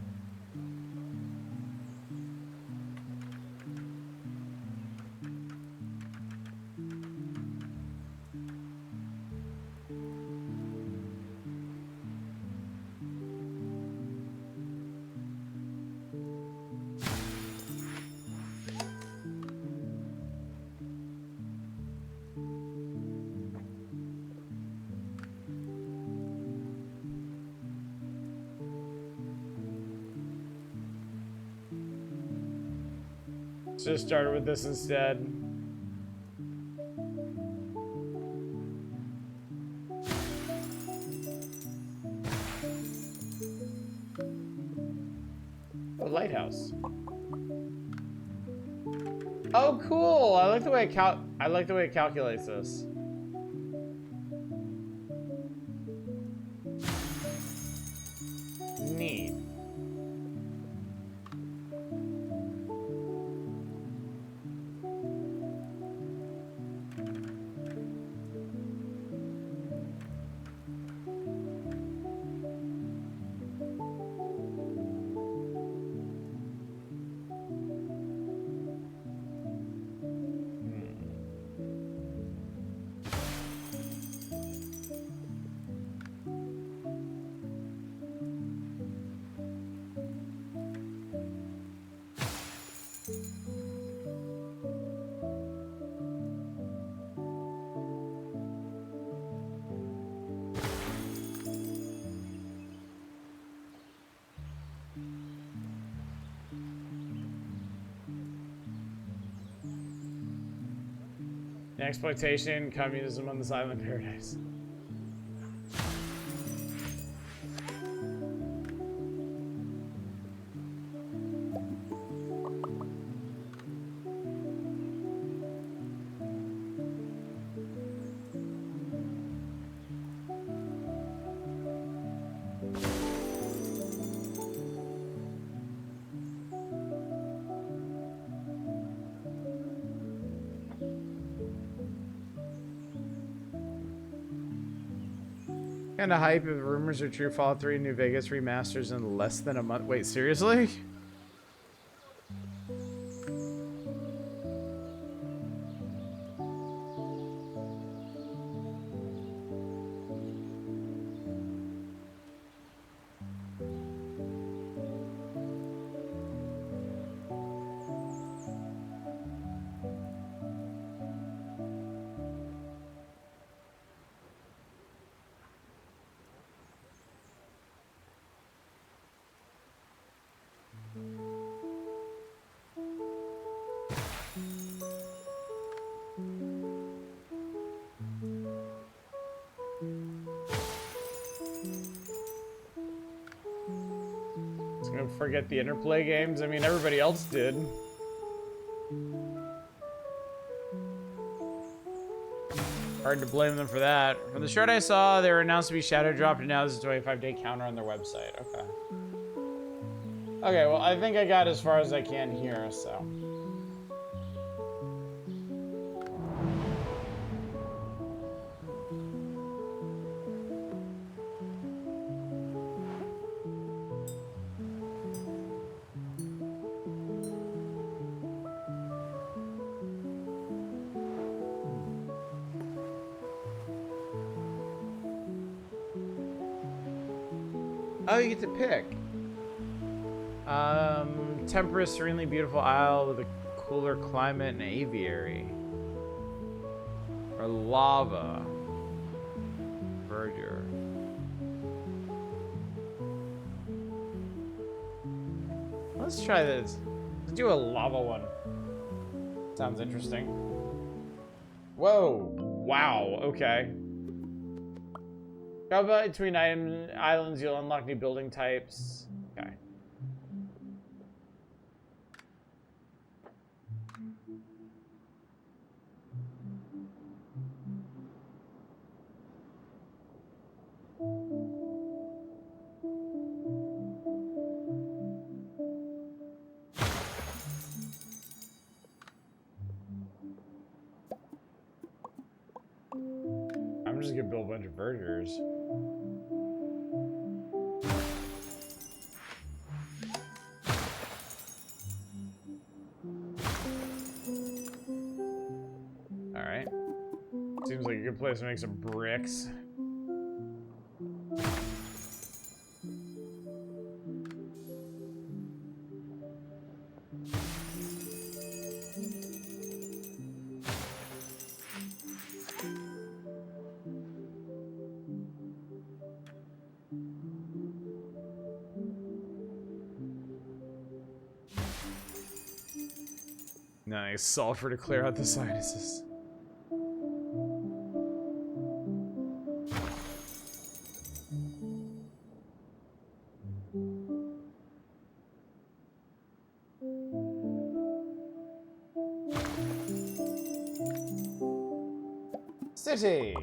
Just started with this instead. Oh, lighthouse. Oh, cool! I like the way it calculates this. Neat. Exploitation, communism on this island paradise. Kind of hype if rumors are true. Fallout 3 New Vegas remasters in less than a month. Wait, seriously? Forget the interplay games. I mean, everybody else did. Hard to blame them for that. From the short I saw, they were announced to be shadow dropped, and now there's a 25-day counter on their website. Okay. Okay, well, I think I got as far as I can here, so. Oh, you get to pick. Temperate, serenely beautiful isle with a cooler climate and aviary. Or lava. Verdure. Let's try this. Let's do a lava one. Sounds interesting. Whoa. Wow. Okay. How about between islands, you'll unlock new building types. Okay. I'm just gonna build a bunch of verdures. good place to make some bricks. Nice. Sulfur to clear out the sinuses. City.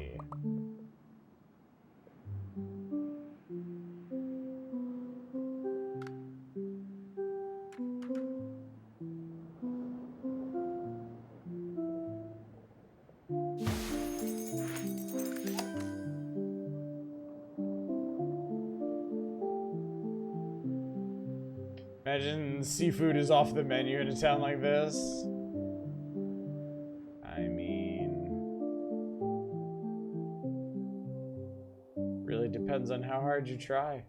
Imagine seafood is off the menu in a town like this. I mean, really depends on how hard you try.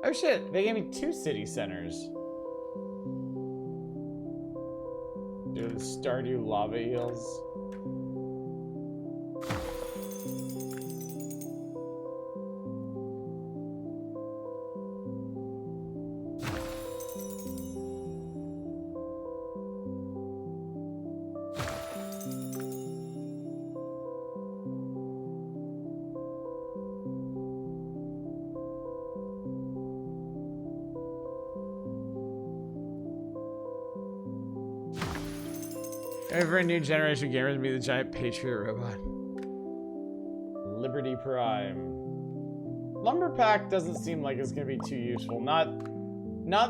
Oh shit, they gave me 2 city centers. Dude, Stardew lava eels. Every new generation of gamers be the giant Patriot robot. Liberty Prime. Lumber pack doesn't seem like it's gonna be too useful. Not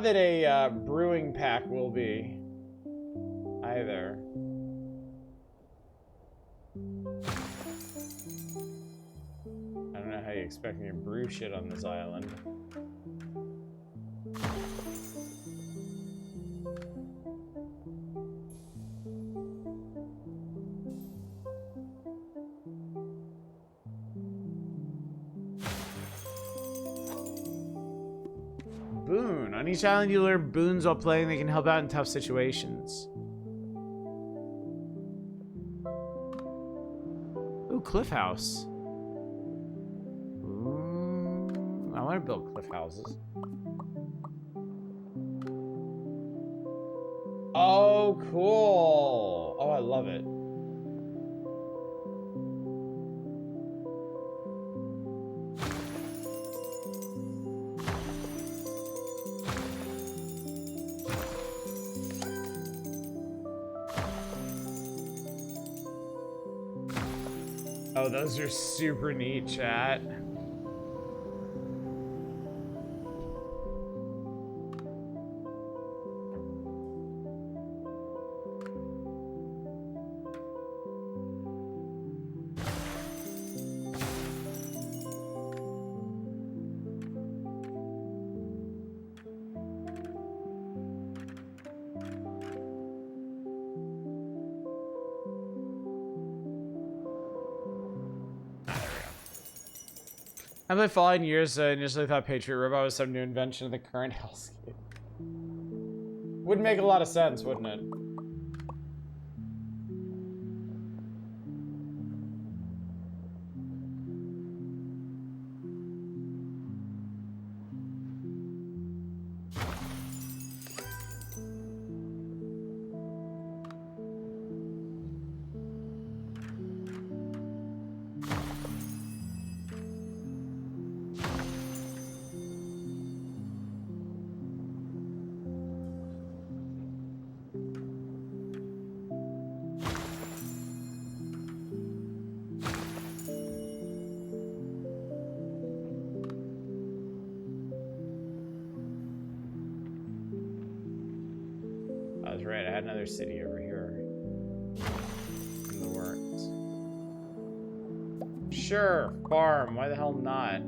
that a brewing pack will be either. I don't know how you expect me to brew shit on this island. Boon. On each island you learn boons while playing that can help out in tough situations. Ooh, cliff house. Ooh, I want to build cliff houses. Oh, cool. Oh, I love it. Oh, those are super neat, chat. I've been following years, so I initially thought Patriot Robot was some new invention of the current hellscape. Would make a lot of sense, wouldn't it? I was right, I had another city over here in the works. Sure, farm, why the hell not?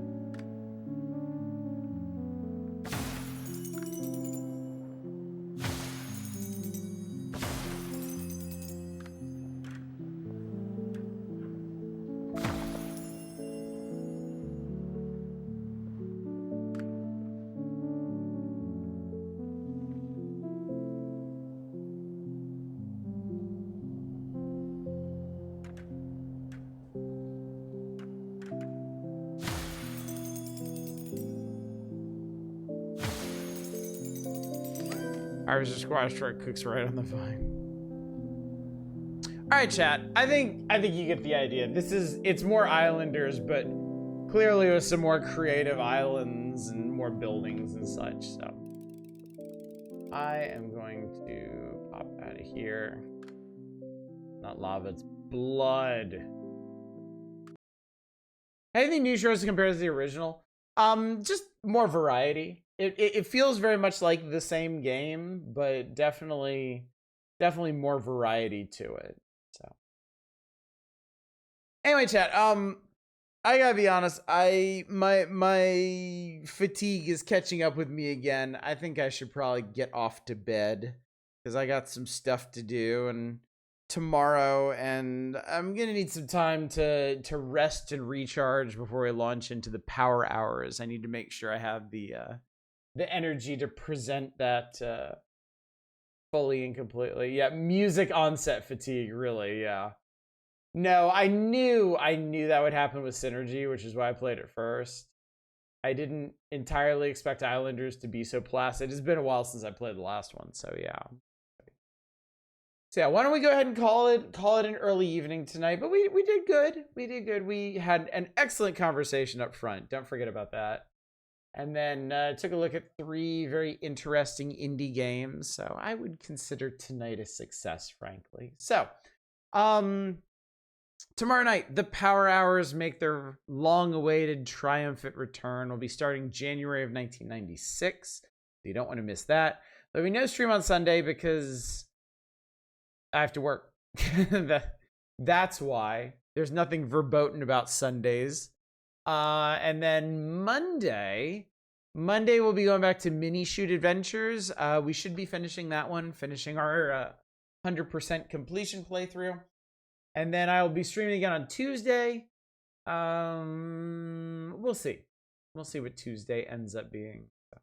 Irish squash truck cooks right on the vine. All right, chat. I think you get the idea. It's more Islanders, but clearly with some more creative islands and more buildings and such. So I am going to pop out of here. Not lava, it's blood. Anything new shows compared to the original? Just more variety. It feels very much like the same game, but definitely more variety to it. So anyway, chat, I gotta be honest, my fatigue is catching up with me again. I think I should probably get off to bed because I got some stuff to do and tomorrow, and I'm gonna need some time to rest and recharge before I launch into the power hours. I need to make sure I have the energy to present that fully and completely. Yeah, music onset fatigue, really. Yeah. No, I knew that would happen with Synergy, which is why I played it first. I didn't entirely expect Islanders to be so placid. It's been a while since I played the last one, so yeah. So yeah, why don't we go ahead and call it an early evening tonight? But we did good. We did good. We had an excellent conversation up front. Don't forget about that. And then took a look at 3 very interesting indie games. So I would consider tonight a success, frankly. So, tomorrow night, the Power Hours make their long-awaited triumphant return. We'll be starting January of 1996. So you don't want to miss that. There'll be no stream on Sunday because I have to work. That's why. There's nothing verboten about Sundays. And then Monday we'll be going back to Mini Shoot Adventures. We should be finishing that one, finishing our 100% completion playthrough. And then I'll be streaming again on Tuesday. We'll see. We'll see what Tuesday ends up being. So.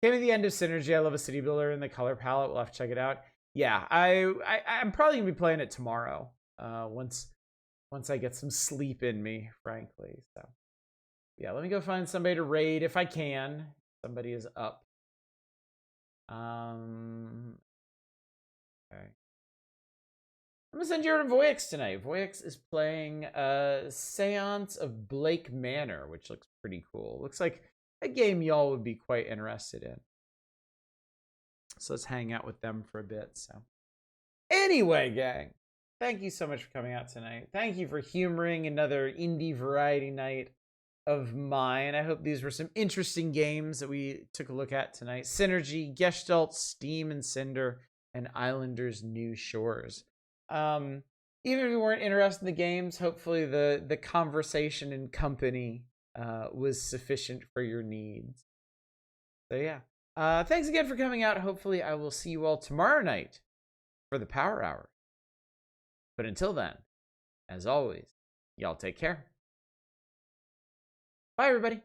Came at the end of Synergy. I love a city builder and the color palette. We'll have to check it out. Yeah, I'm probably gonna be playing it tomorrow. Once I get some sleep in me, frankly. So yeah, let me go find somebody to raid if I can. Somebody is up. Okay. I'm gonna send you over to Voyix tonight. Voyix is playing Seance of Blake Manor, which looks pretty cool. Looks like a game y'all would be quite interested in. So let's hang out with them for a bit. So anyway, gang, thank you so much for coming out tonight. Thank you for humoring another indie variety night of mine. I hope these were some interesting games that we took a look at tonight. Synergy, Gestalt, Steam and Cinder, and Islanders New Shores. Even if you weren't interested in the games, hopefully the conversation and company was sufficient for your needs. So yeah. Thanks again for coming out. Hopefully I will see you all tomorrow night for the Power Hour. But until then, as always, y'all take care. Bye, everybody.